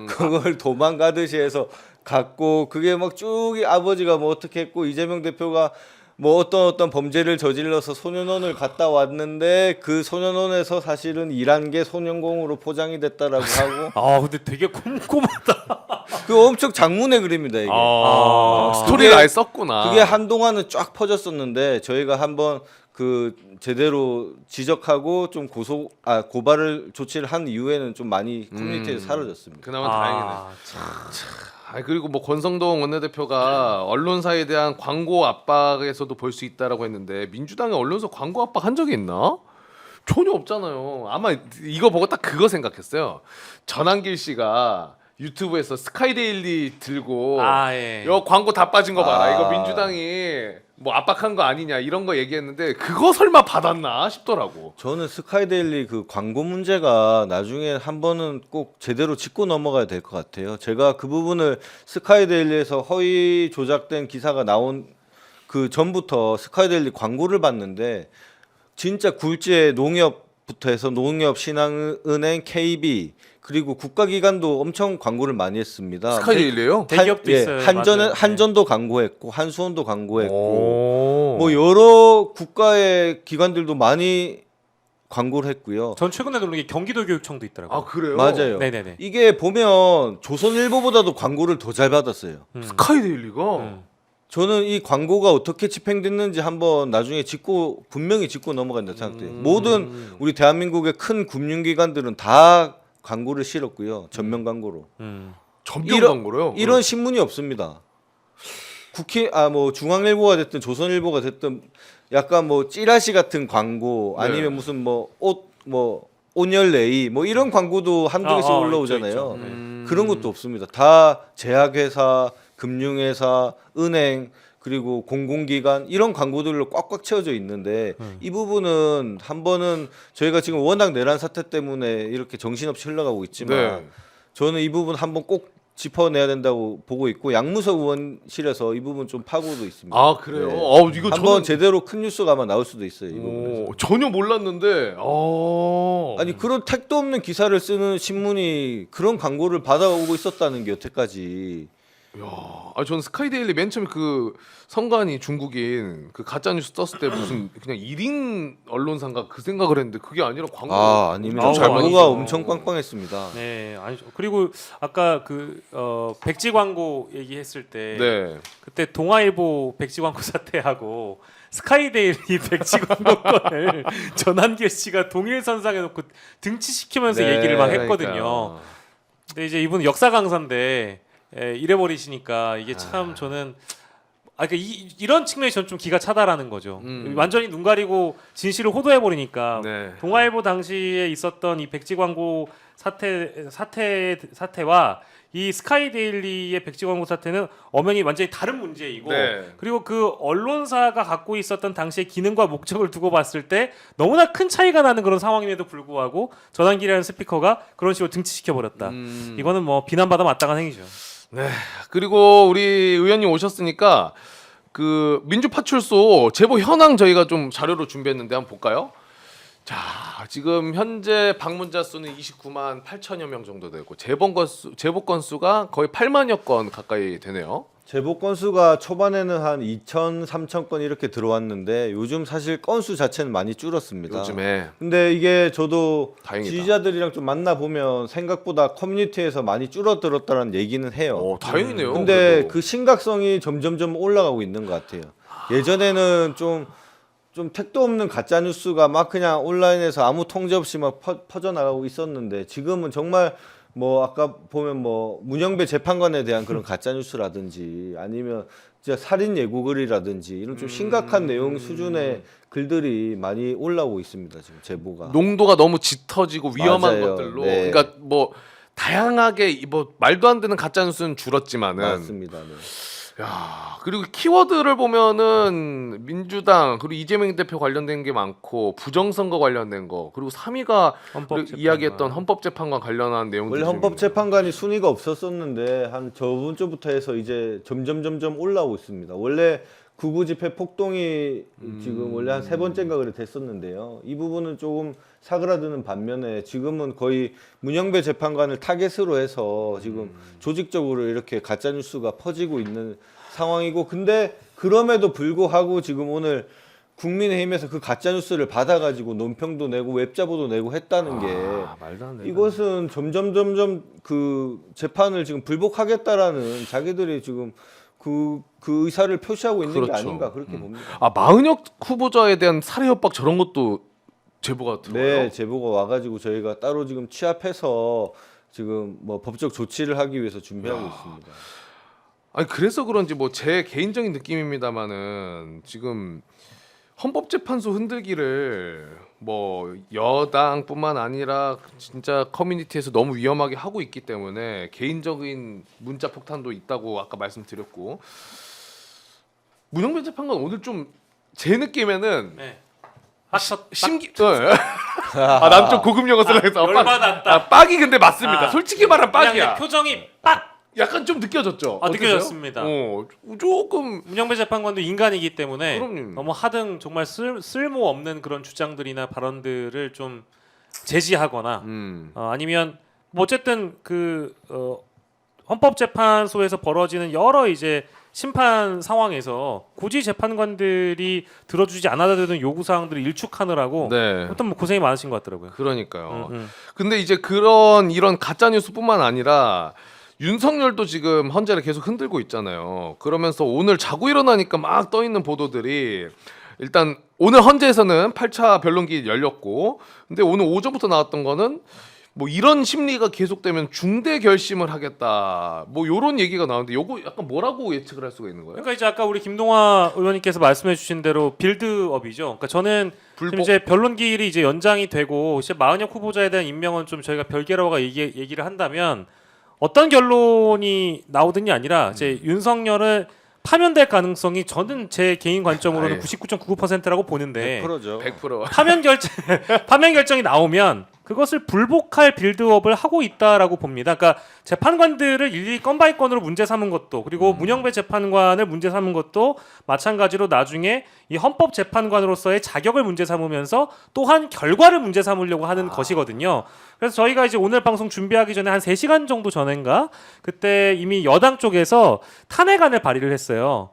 그걸 도망가듯이 해서 갔고 그게 막 쭉 아버지가 뭐 어떻게 했고 이재명 대표가 뭐 어떤 범죄를 저질러서 소년원을 갔다 왔는데 그 소년원에서 사실은 일한 게 소년공으로 포장이 됐다라고 하고 아 근데 되게 꼼꼼하다. 그 엄청 장문의 그림이다 이게. 스토리를 그게- 아예 썼구나. 그게 한동안은 쫙 퍼졌었는데 저희가 한번 그 제대로 지적하고 좀 고발을 조치를 한 이후에는 좀 많이 커뮤니티에서 사라졌습니다. 그나마 다행이네. 참. 아 그리고 뭐 권성동 원내대표가 언론사에 대한 광고 압박에서도 볼 수 있다라고 했는데 민주당의 언론사 광고 압박 한 적이 있나? 전혀 없잖아요. 아마 이거 보고 딱 그거 생각했어요. 전한길 씨가 유튜브에서 스카이데일리 들고 아 예. 여 광고 다 빠진 거 봐라. 아. 이거 민주당이 뭐 압박한 거 아니냐 이런 거 얘기했는데 그거 설마 받았나 싶더라고. 저는 스카이데일리 그 광고 문제가 나중에 한 번은 꼭 제대로 짚고 넘어가야 될 것 같아요. 제가 그 부분을 스카이데일리에서 허위 조작된 기사가 나온 그 전부터 스카이데일리 광고를 봤는데 진짜 굴지의 농협부터 해서 농협, 신한은행, KB 그리고 국가기관도 엄청 광고를 많이 했습니다. 스카이데일리요? 대기업도 예, 있어요. 한전은 맞아요. 한전도 광고했고 한수원도 광고했고 오. 뭐 여러 국가의 기관들도 많이 광고를 했고요. 전 최근에 놀란 게 경기도교육청도 있더라고요. 아 그래요? 맞아요. 네네네. 이게 보면 조선일보보다도 광고를 더 잘 받았어요. 스카이데일리가 저는 이 광고가 어떻게 집행됐는지 한번 나중에 분명히 짚고 넘어간다 생각돼요. 모든 우리 대한민국의 큰 금융기관들은 다 광고를 실었고요. 전면 광고로. 전면 이런- 광고로요? 이런 신문이 없습니다. 뭐 중앙일보가 됐든 조선일보가 됐든 약간 뭐 찌라시 같은 광고 네. 아니면 무슨 뭐 옷 뭐 온열레이 뭐 이런 광고도 한두 개씩 올라오잖아요. 있죠, 있죠. 그런 것도 없습니다. 다 제약회사, 금융회사, 은행 그리고 공공기관 이런 광고들로 꽉꽉 채워져 있는데 이 부분은 한 번은 저희가 지금 워낙 내란 사태 때문에 이렇게 정신없이 흘러가고 있지만 네. 저는 이 부분 한번 꼭 짚어내야 된다고 보고 있고 양무석 의원실에서 이 부분 좀 파고도 있습니다. 아 그래요? 네. 이거 한번 제대로 큰 뉴스가 아마 나올 수도 있어요. 이 부분에서. 전혀 몰랐는데. 아니 그런 택도 없는 기사를 쓰는 신문이 그런 광고를 받아오고 있었다는 게 여태까지. 저는 스카이데일리 맨 처음에 그 선관위 중국인 그 가짜 뉴스 떴을 때 무슨 그냥 1인 언론사인가 그 생각을 했는데 그게 아니라 광고. 아닙니다. 아우, 광고가 아니죠. 엄청 빵빵했습니다. 네, 아니죠. 그리고 아까 그 백지 광고 얘기했을 때 네. 그때 동아일보 백지 광고 사태하고 스카이데일리 백지 광고권을 전한길 씨가 동일선상에 놓고 등치시키면서 네, 얘기를 막 했거든요. 그러니까요. 근데 이제 이분 역사 강사인데 이래버리시니까 이게 참 저는 그러니까 이런 측면이 전 좀 기가 차다라는 거죠. 완전히 눈 가리고 진실을 호도해 버리니까 네. 동아일보 당시에 있었던 이 백지 광고 사태와 이 스카이데일리의 백지 광고 사태는 엄연히 완전히 다른 문제이고 네. 그리고 그 언론사가 갖고 있었던 당시의 기능과 목적을 두고 봤을 때 너무나 큰 차이가 나는 그런 상황임에도 불구하고 전환길이라는 스피커가 그런 식으로 등치시켜 버렸다. 이거는 뭐 비난받아 마땅한 행위죠. 네. 그리고 우리 의원님 오셨으니까 그 민주파출소 제보 현황 저희가 좀 자료로 준비했는데 한번 볼까요? 자, 지금 현재 방문자 수는 29만 8천여 명 정도 되고 제보 건수가 거의 8만여 건 가까이 되네요. 제보 건수가 초반에는 한 2천, 3천 건 이렇게 들어왔는데 요즘 사실 건수 자체는 많이 줄었습니다. 요즘에. 근데 이게 저도 다행이다. 지지자들이랑 좀 만나 보면 생각보다 커뮤니티에서 많이 줄어들었다는 얘기는 해요. 다행이네요. 근데 그래도. 그 심각성이 점점점 올라가고 있는 것 같아요. 예전에는 좀 택도 없는 가짜 뉴스가 막 그냥 온라인에서 아무 통제 없이 막 퍼져나가고 있었는데 지금은 정말 뭐 아까 보면 뭐 문영배 재판관에 대한 그런 가짜 뉴스라든지 아니면 진짜 살인 예고글이라든지 이런 좀 심각한 내용 수준의 글들이 많이 올라오고 있습니다. 지금 제보가. 농도가 너무 짙어지고 위험한 맞아요. 것들로. 네. 그러니까 뭐 다양하게 뭐 말도 안 되는 가짜 뉴스는 줄었지만은. 맞습니다. 네. 야, 그리고 키워드를 보면은 민주당 그리고 이재명 대표 관련된 게 많고 부정선거 관련된 거 그리고 3위가 헌법재판관. 이야기했던 헌법재판관 관련한 내용들이 원래 좀 헌법재판관이 순위가 없었었는데 한 저번 주부터 해서 이제 점점 올라오고 있습니다. 원래 구구 집회 폭동이 지금 원래 한 3번째인가 그래 됐었는데요. 이 부분은 조금 사그라드는 반면에 지금은 거의 문영배 재판관을 타겟으로 해서 지금 조직적으로 이렇게 가짜 뉴스가 퍼지고 있는 상황이고 근데 그럼에도 불구하고 지금 오늘 국민의힘에서 그 가짜 뉴스를 받아가지고 논평도 내고 웹자보도 내고 했다는 게 말도 안 돼. 이것은 점점 그 재판을 지금 불복하겠다라는 자기들이 지금 그 의사를 표시하고 있는 게 그렇죠. 아닌가 그렇게 봅니다. 마은혁 후보자에 대한 살해 협박 저런 것도 제보가 들어요. 네, 제보가 와가지고 저희가 따로 지금 취합해서 지금 뭐 법적 조치를 하기 위해서 준비하고 있습니다. 아니 그래서 그런지 뭐 제 개인적인 느낌입니다만은 지금 헌법재판소 흔들기를 뭐 여당뿐만 아니라 진짜 커뮤니티에서 너무 위험하게 하고 있기 때문에 개인적인 문자 폭탄도 있다고 아까 말씀드렸고 문영배 재판관 오늘 좀 제 느낌에는 네. 난 좀 고급 영어 쓰려고 했어. 열받았다. 빡이 근데 맞습니다. 아, 솔직히 말하면 그냥 빡이야. 표정이 빡. 약간 좀 느껴졌죠. 느껴졌습니다. 조금 문영배 재판관도 인간이기 때문에 그럼요. 너무 하등 정말 쓸모 없는 그런 주장들이나 발언들을 좀 제지하거나 아니면 뭐 어쨌든 그 헌법재판소에서 벌어지는 여러 이제 심판 상황에서 굳이 재판관들이 들어주지 않아도 되는 요구 사항들을 일축하느라고 네. 어떤 뭐 고생이 많으신 것 같더라고요. 그러니까요. 근데 이제 이런 가짜 뉴스뿐만 아니라 윤석열도 지금 헌재를 계속 흔들고 있잖아요. 그러면서 오늘 자고 일어나니까 막 떠 있는 보도들이 일단 오늘 헌재에서는 8차 변론기 열렸고 근데 오늘 오전부터 나왔던 거는 뭐 이런 심리가 계속되면 중대 결심을 하겠다. 뭐 요런 얘기가 나오는데 요거 약간 뭐라고 예측을 할 수가 있는 거예요? 그러니까 이제 아까 우리 김동화 의원님께서 말씀해주신 대로 빌드업이죠. 그러니까 저는 지금 이제 변론기일이 이제 연장이 되고 이제 마은혁 후보자에 대한 임명은 좀 저희가 별개로가 얘기를 한다면 어떤 결론이 나오든이 아니라 이제 윤석열을 파면될 가능성이 저는 제 개인 관점으로는 99.99%라고 보는데 100%죠. 100%. 파면 결정이 나오면 그것을 불복할 빌드업을 하고 있다라고 봅니다. 그러니까 재판관들을 일일이 건 바이 건으로 문제 삼은 것도 그리고 문영배 재판관을 문제 삼은 것도 마찬가지로 나중에 이 헌법재판관으로서의 자격을 문제 삼으면서 또한 결과를 문제 삼으려고 하는 것이거든요. 그래서 저희가 이제 오늘 방송 준비하기 전에 한 3시간 정도 전인가 그때 이미 여당 쪽에서 탄핵안을 발의를 했어요.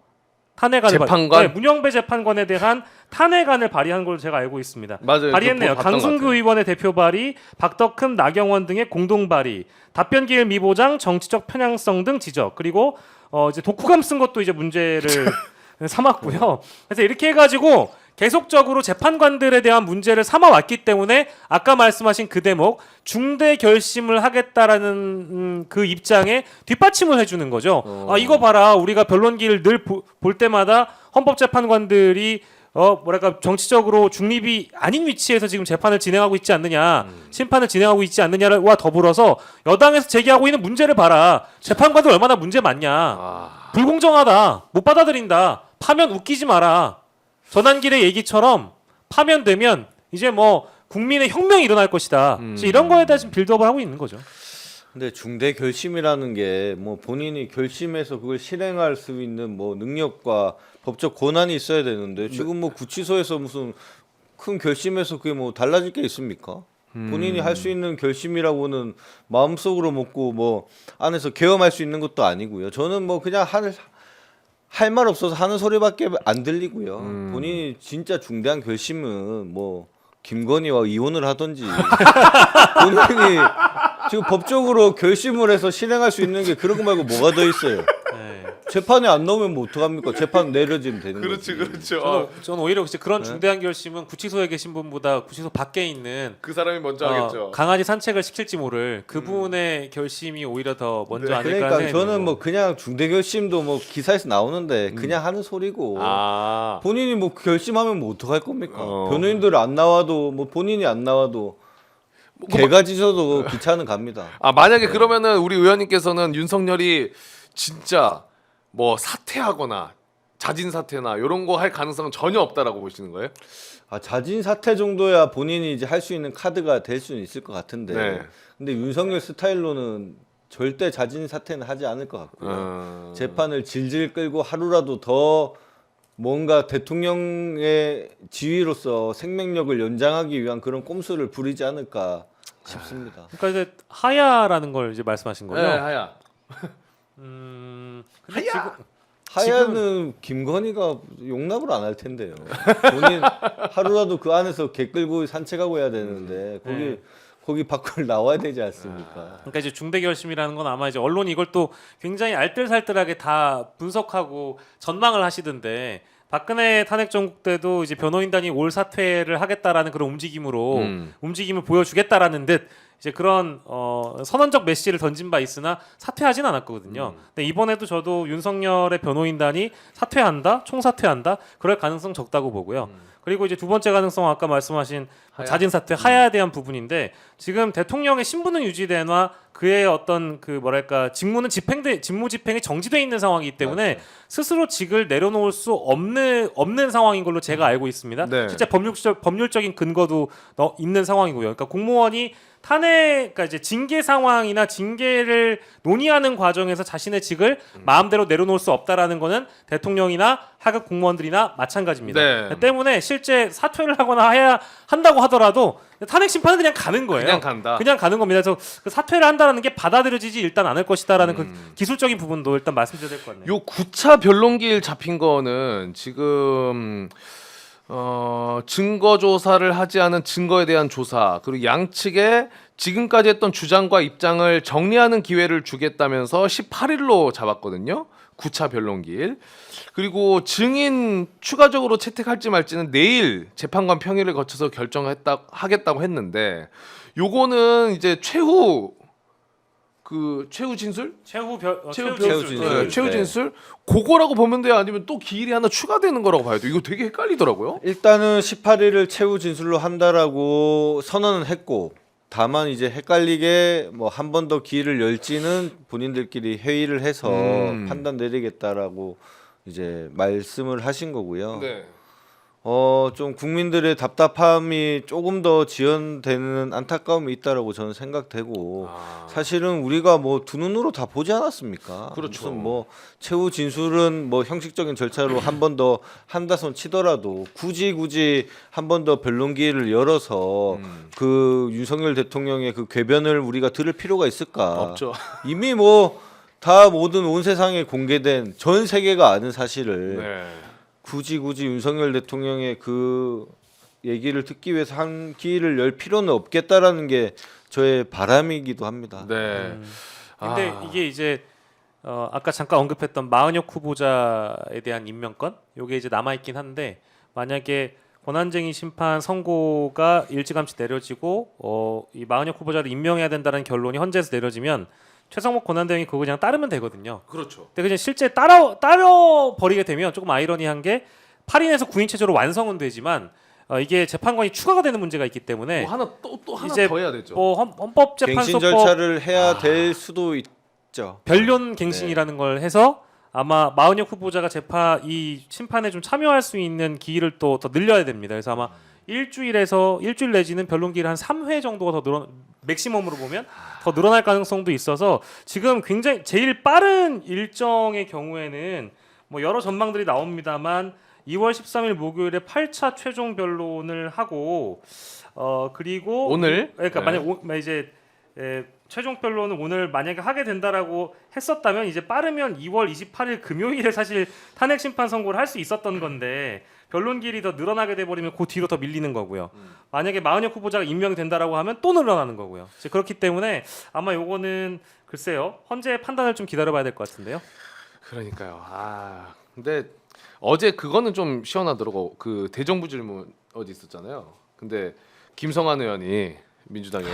탄핵안을 재판관? 네, 문영배 재판관에 대한 탄핵안을 발의한 걸로 제가 알고 있습니다. 맞아요. 발의했네요. 봤던 것 강승규 같아요. 의원의 대표 발의, 박덕흠, 나경원 등의 공동 발의, 답변기일 미보장, 정치적 편향성 등 지적, 그리고 이제 독후감 쓴 것도 이제 문제를 삼았고요. 그래서 이렇게 해가지고 계속적으로 재판관들에 대한 문제를 삼아왔기 때문에 아까 말씀하신 그 대목 중대 결심을 하겠다라는 그 입장에 뒷받침을 해주는 거죠. 아 이거 봐라 우리가 변론기를 늘 볼 때마다 헌법재판관들이 뭐랄까 정치적으로 중립이 아닌 위치에서 지금 재판을 진행하고 있지 않느냐, 심판을 진행하고 있지 않느냐와 더불어서 여당에서 제기하고 있는 문제를 봐라. 재판관들 얼마나 문제 많냐. 불공정하다. 못 받아들인다. 파면 웃기지 마라. 전환길의 얘기처럼 파면되면 이제 뭐 국민의 혁명이 일어날 것이다. 이런 거에 대한 지금 빌드업을 하고 있는 거죠. 근데 중대 결심이라는 게 뭐 본인이 결심해서 그걸 실행할 수 있는 뭐 능력과 법적 권한이 있어야 되는데 지금 뭐 구치소에서 무슨 큰 결심해서 그게 뭐 달라질 게 있습니까? 본인이 할 수 있는 결심이라고는 마음속으로 먹고 뭐 안에서 계엄할 수 있는 것도 아니고요. 저는 뭐 그냥 할 말 없어서 하는 소리밖에 안 들리고요. 본인이 진짜 중대한 결심은 뭐 김건희와 이혼을 하든지 본인이 지금 법적으로 결심을 해서 실행할 수 있는 게 그런 거 말고 뭐가 더 있어요? 네. 재판에 안 나오면 뭐 어떡합니까? 재판 내려지면 되는 거지. 그렇죠. 저는 오히려 그런 중대한 결심은 구치소에 계신 분보다 구치소 밖에 있는 그 사람이 먼저 하겠죠. 강아지 산책을 시킬지 모를 그분의 결심이 오히려 더 먼저 아닐까 그러니까 생각이 저는 들고. 뭐 그냥 중대 결심도 뭐 기사에서 나오는데 그냥 하는 소리고 본인이 뭐 결심하면 뭐 어떡할 겁니까? 변호인들 안 나와도 뭐 본인이 안 나와도 개가 짖어도 기차는 갑니다. 만약에 그러면은 우리 의원님께서는 윤석열이 진짜 뭐 사퇴하거나 자진 사퇴나 이런 거 할 가능성은 전혀 없다라고 보시는 거예요? 자진 사퇴 정도야 본인이 이제 할 수 있는 카드가 될 수는 있을 것 같은데. 네. 근데 윤석열 스타일로는 절대 자진 사퇴는 하지 않을 것 같고요. 재판을 질질 끌고 하루라도 더 뭔가 대통령의 지위로서 생명력을 연장하기 위한 그런 꼼수를 부리지 않을까 싶습니다. 그러니까 이제 하야라는 걸 이제 말씀하신 거죠. 네, 하야. 근데 하야! 하야는 김건희가 용납을 안 할 텐데요. 본인 하루라도 그 안에서 개 끌고 산책하고 해야 되는데 거기 밖을 나와야 되지 않습니까? 그러니까 이제 중대 결심이라는 건 아마 이제 언론이 이걸 또 굉장히 알뜰살뜰하게 다 분석하고 전망을 하시던데 박근혜 탄핵 정국 때도 이제 변호인단이 올 사퇴를 하겠다라는 그런 움직임으로 움직임을 보여주겠다라는 듯 이제 그런 선언적 메시지를 던진 바 있으나 사퇴하진 않았거든요. 근데 이번에도 저도 윤석열의 변호인단이 사퇴한다, 총사퇴한다, 그럴 가능성 적다고 보고요. 그리고 이제 두 번째 가능성 아까 말씀하신 자진 사퇴 하야에 대한 부분인데 지금 대통령의 신분은 유지되나 그의 어떤 그 뭐랄까 직무 집행이 정지돼 있는 상황이기 때문에 스스로 직을 내려놓을 수 없는 상황인 걸로 제가 알고 있습니다. 네. 실제 법률적인 근거도 있는 상황이고요. 그러니까 공무원이 그러니까 이제 징계 상황이나 징계를 논의하는 과정에서 자신의 직을 마음대로 내려놓을 수 없다라는 거는 대통령이나 하급 공무원들이나 마찬가지입니다. 네. 때문에 실제 사퇴를 하거나 해야 한다고 하더라도 탄핵 심판은 그냥 가는 거예요. 그냥 간다. 그냥 가는 겁니다. 그래서 그 사퇴를 한다는 게 받아들여지지 일단 않을 것이다라는 그 기술적인 부분도 일단 말씀드려야 될 것 같네요. 요 9차 변론기일 잡힌 거는 지금 증거 조사를 하지 않은 증거에 대한 조사 그리고 양측의 지금까지 했던 주장과 입장을 정리하는 기회를 주겠다면서 18일로 잡았거든요. 9차 변론기일. 그리고 증인 추가적으로 채택할지 말지는 내일 재판관 평일을 거쳐서 하겠다고 했는데 요거는 이제 최후 진술? 최후 진술. 최후 진술? 그거라고 보면 돼요? 아니면 또 기일이 하나 추가되는 거라고 봐야 돼요? 이거 되게 헷갈리더라고요. 일단은 18일을 최후 진술로 한다라고 선언은 했고 다만 이제 헷갈리게 뭐 한 번 더 기일을 열지는 본인들끼리 회의를 해서 판단 내리겠다라고 이제 말씀을 하신 거고요. 네. 좀 국민들의 답답함이 조금 더 지연되는 안타까움이 있다라고 저는 생각되고 사실은 우리가 뭐 두 눈으로 다 보지 않았습니까? 그렇죠. 무슨 뭐 최후 진술은 뭐 형식적인 절차로 한 번 더 한다손 치더라도 굳이 한 번 더 변론 기회를 열어서 그 윤석열 대통령의 그 궤변을 우리가 들을 필요가 있을까? 없죠. 이미 뭐 다 모든 온 세상에 공개된 전 세계가 아는 사실을 네. 굳이 윤석열 대통령의 그 얘기를 듣기 위해서 한 기회를 열 필요는 없겠다라는 게 저의 바람이기도 합니다. 네. 근데 이게 이제 아까 잠깐 언급했던 마은혁 후보자에 대한 임명권 요게 이제 남아 있긴 한데 만약에 권한쟁의 심판 선고가 일찌감치 내려지고 이 마은혁 후보자를 임명해야 된다는 결론이 헌재에서 내려지면 최상목 권한대행이 그거 그냥 따르면 되거든요. 그렇죠. 근데 그냥 실제 따라 버리게 되면 조금 아이러니한 게 8인에서 9인 체제로 완성은 되지만 이게 재판관이 추가가 되는 문제가 있기 때문에 뭐 하나 또 하나 이제 더 해야 되죠. 뭐 헌법재판소법 갱신 절차를 해야 될 수도 있죠. 변론 갱신이라는 걸 해서 아마 마은혁 후보자가 이 심판에 좀 참여할 수 있는 기일을 또 더 늘려야 됩니다. 그래서 아마 일주일 내지는 변론 기일 한 3회 정도가 더 맥시멈으로 보면 더 늘어날 가능성도 있어서 지금 굉장히 제일 빠른 일정의 경우에는 뭐 여러 전망들이 나옵니다만 2월 13일 목요일에 8차 최종 변론을 하고 그리고 오늘? 그러니까 네. 만약 이제 최종 변론을 오늘 만약에 하게 된다라고 했었다면 이제 빠르면 2월 28일 금요일에 사실 탄핵 심판 선고를 할 수 있었던 건데 변론 기일이 더 늘어나게 돼 버리면 그 뒤로 더 밀리는 거고요. 만약에 마은혁 후보자가 임명이 된다라고 하면 또 늘어나는 거고요. 이제 그렇기 때문에 아마 요거는 글쎄요. 헌재의 판단을 좀 기다려봐야 될 것 같은데요. 그러니까요. 근데 어제 그거는 좀 시원하더라고. 그 대정부 질문 어디 있었잖아요. 근데 김성환 의원이 민주당에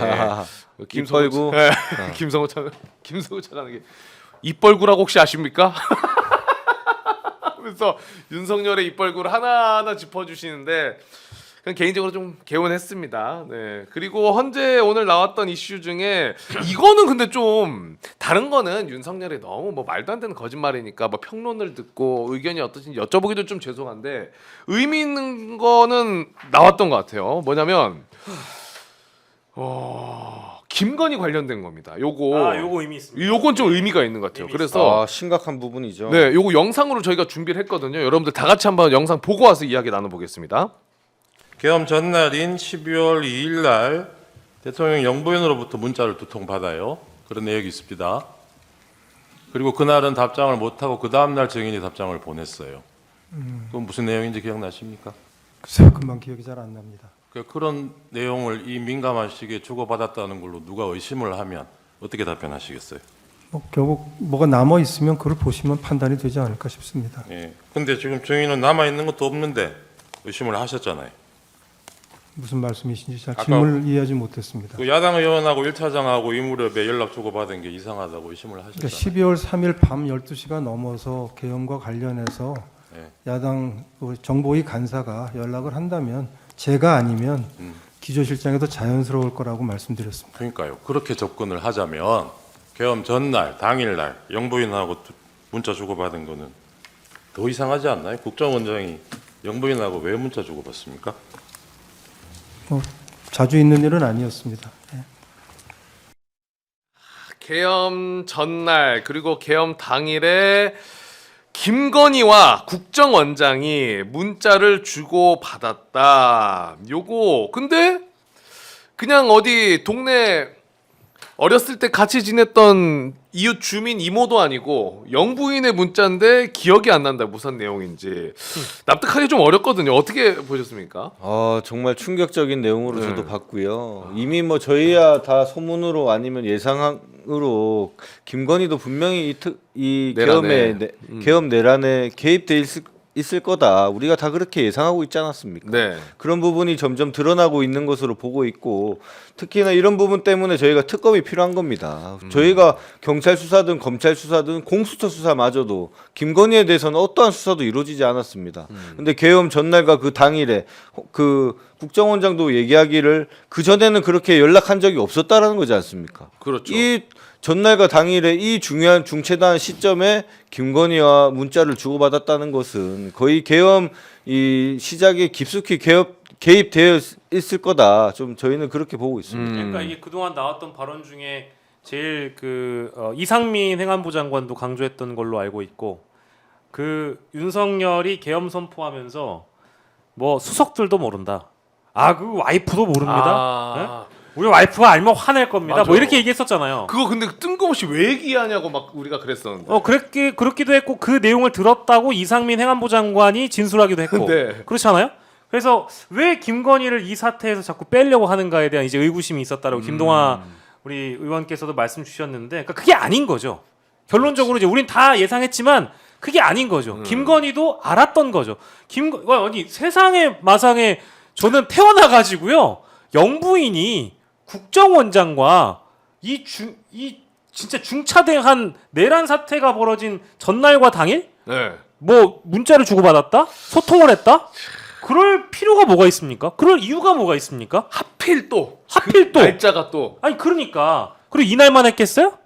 입 벌고 김성호 차관에게 입 벌구라고 혹시 아십니까? 하면서 윤석열의 입 벌구를 하나하나 짚어주시는데 그냥 개인적으로 좀 개운했습니다. 네. 그리고 헌재 오늘 나왔던 이슈 중에 이거는 근데 좀 다른 거는 윤석열이 너무 뭐 말도 안 되는 거짓말이니까 뭐 평론을 듣고 의견이 어떠신지 여쭤보기도 좀 죄송한데 의미 있는 거는 나왔던 것 같아요. 뭐냐면 김건희 관련된 겁니다. 요거 의미 있습니다. 요건 좀 의미가 있는 것 같아요. 의미 그래서 심각한 부분이죠. 네, 요거 영상으로 저희가 준비를 했거든요. 여러분들 다 같이 한번 영상 보고 와서 이야기 나눠보겠습니다. 계엄 전날인 12월 2일 날 대통령 영부인으로부터 문자를 2통 받아요. 그런 내역이 있습니다. 그리고 그날은 답장을 못하고 그 다음날 증인이 답장을 보냈어요. 그건 무슨 내용인지 기억나십니까? 글쎄요, 금방 기억이 잘 안 납니다. 그런 내용을 이 민감한 시기에 주고받았다는 걸로 누가 의심을 하면 어떻게 답변하시겠어요? 결국 뭐가 남아 있으면 그걸 보시면 판단이 되지 않을까 싶습니다. 예. 근데 지금 증인은 남아 있는 것도 없는데 의심을 하셨잖아요. 무슨 말씀이신지 잘 아까 질문을 이해하지 못했습니다. 그 야당 의원하고 1차장하고 이 무렵에 연락 주고받은 게 이상하다고 의심을 하셨잖아요. 그러니까 12월 3일 밤 12시가 넘어서 계엄과 관련해서 네. 야당 정보위 간사가 연락을 한다면 제가 아니면 기조실장이 더 자연스러울 거라고 말씀드렸습니다. 그러니까요. 그렇게 접근을 하자면 계엄 전날, 당일날 영부인하고 문자 주고받은 거는 더 이상하지 않나요? 국정원장이 영부인하고 왜 문자 주고받습니까? 자주 있는 일은 아니었습니다. 계엄 전날 그리고 계엄 당일에 김건희와 국정원장이 문자를 주고 받았다. 요거 근데 그냥 어디 동네 어렸을 때 같이 지냈던 이웃 주민 이모도 아니고 영부인의 문자인데 기억이 안 난다. 무슨 내용인지 납득하기 좀 어렵거든요. 어떻게 보셨습니까? 정말 충격적인 내용으로 네. 저도 봤고요. 이미 뭐 저희야 다 소문으로 아니면 예상으로 김건희도 분명히 이 내란에. 계엄 내란에 개입돼 있을 거다. 우리가 다 그렇게 예상하고 있지 않았습니까? 네. 그런 부분이 점점 드러나고 있는 것으로 보고 있고 특히나 이런 부분 때문에 저희가 특검이 필요한 겁니다. 저희가 경찰 수사든 검찰 수사든 공수처 수사마저도 김건희에 대해서는 어떠한 수사도 이루어지지 않았습니다. 근데 계엄 전날과 그 당일에 그 국정원장도 얘기하기를 그 전에는 그렇게 연락한 적이 없었다라는 거지 않습니까? 그렇죠. 이 전날과 당일에 이 중요한 중체단 시점에 김건희와 문자를 주고받았다는 것은 거의 계엄 이 시작에 깊숙이 개입되어 있을 거다. 좀 저희는 그렇게 보고 있습니다. 그러니까 이게 그동안 나왔던 발언 중에 제일 이상민 행안부 장관도 강조했던 걸로 알고 있고 그 윤석열이 계엄 선포하면서 뭐 수석들도 모른다. 그 와이프도 모릅니다. 네? 우리 와이프가 알면 화낼 겁니다. 맞아. 뭐 이렇게 얘기했었잖아요. 그거 근데 뜬금없이 왜 얘기하냐고 막 우리가 그랬었는데. 그렇기도 했고 그 내용을 들었다고 이상민 행안부 장관이 진술하기도 했고 네. 그렇지 않아요? 그래서 왜 김건희를 이 사태에서 자꾸 빼려고 하는가에 대한 이제 의구심이 있었다라고 김동화 우리 의원께서도 말씀 주셨는데 그러니까 그게 아닌 거죠. 결론적으로 이제 우린 다 예상했지만 그게 아닌 거죠. 김건희도 알았던 거죠. 아니 세상에 마상에 저는 태어나 가지고요 영부인이 국정원장과 이 진짜 중차대한 내란 사태가 벌어진 전날과 당일 네. 뭐 문자를 주고받았다? 소통을 했다? 그럴 필요가 뭐가 있습니까? 그럴 이유가 뭐가 있습니까? 하필 또 날짜가 또 아니 그러니까 그리고 이날만 했겠어요?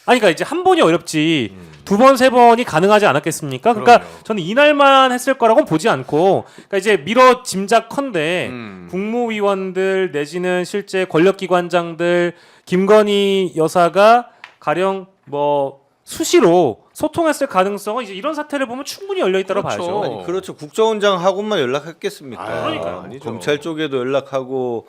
아니 그러니까 이제 한 번이 어렵지 두 번 세 번이 가능하지 않았겠습니까? 그러니까 그럼요. 저는 이날만 했을 거라고는 보지 않고 그러니까 이제 미뤄 짐작컨대 국무위원들 내지는 실제 권력기관장들 김건희 여사가 가령 뭐 수시로 소통했을 가능성은 이제 이런 사태를 보면 충분히 열려 있다고 그렇죠. 봐야죠. 아니, 그렇죠. 국정원장하고만 연락했겠습니까? 그러니까요. 아니죠. 검찰 쪽에도 연락하고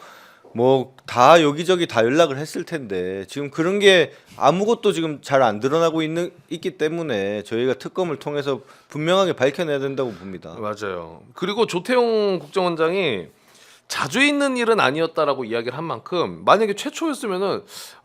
뭐 다 여기저기 다 연락을 했을 텐데 지금 그런 게 아무것도 지금 잘 안 드러나고 있기 때문에 저희가 특검을 통해서 분명하게 밝혀내야 된다고 봅니다. 맞아요. 그리고 조태용 국정원장이 자주 있는 일은 아니었다라고 이야기를 한 만큼 만약에 최초였으면은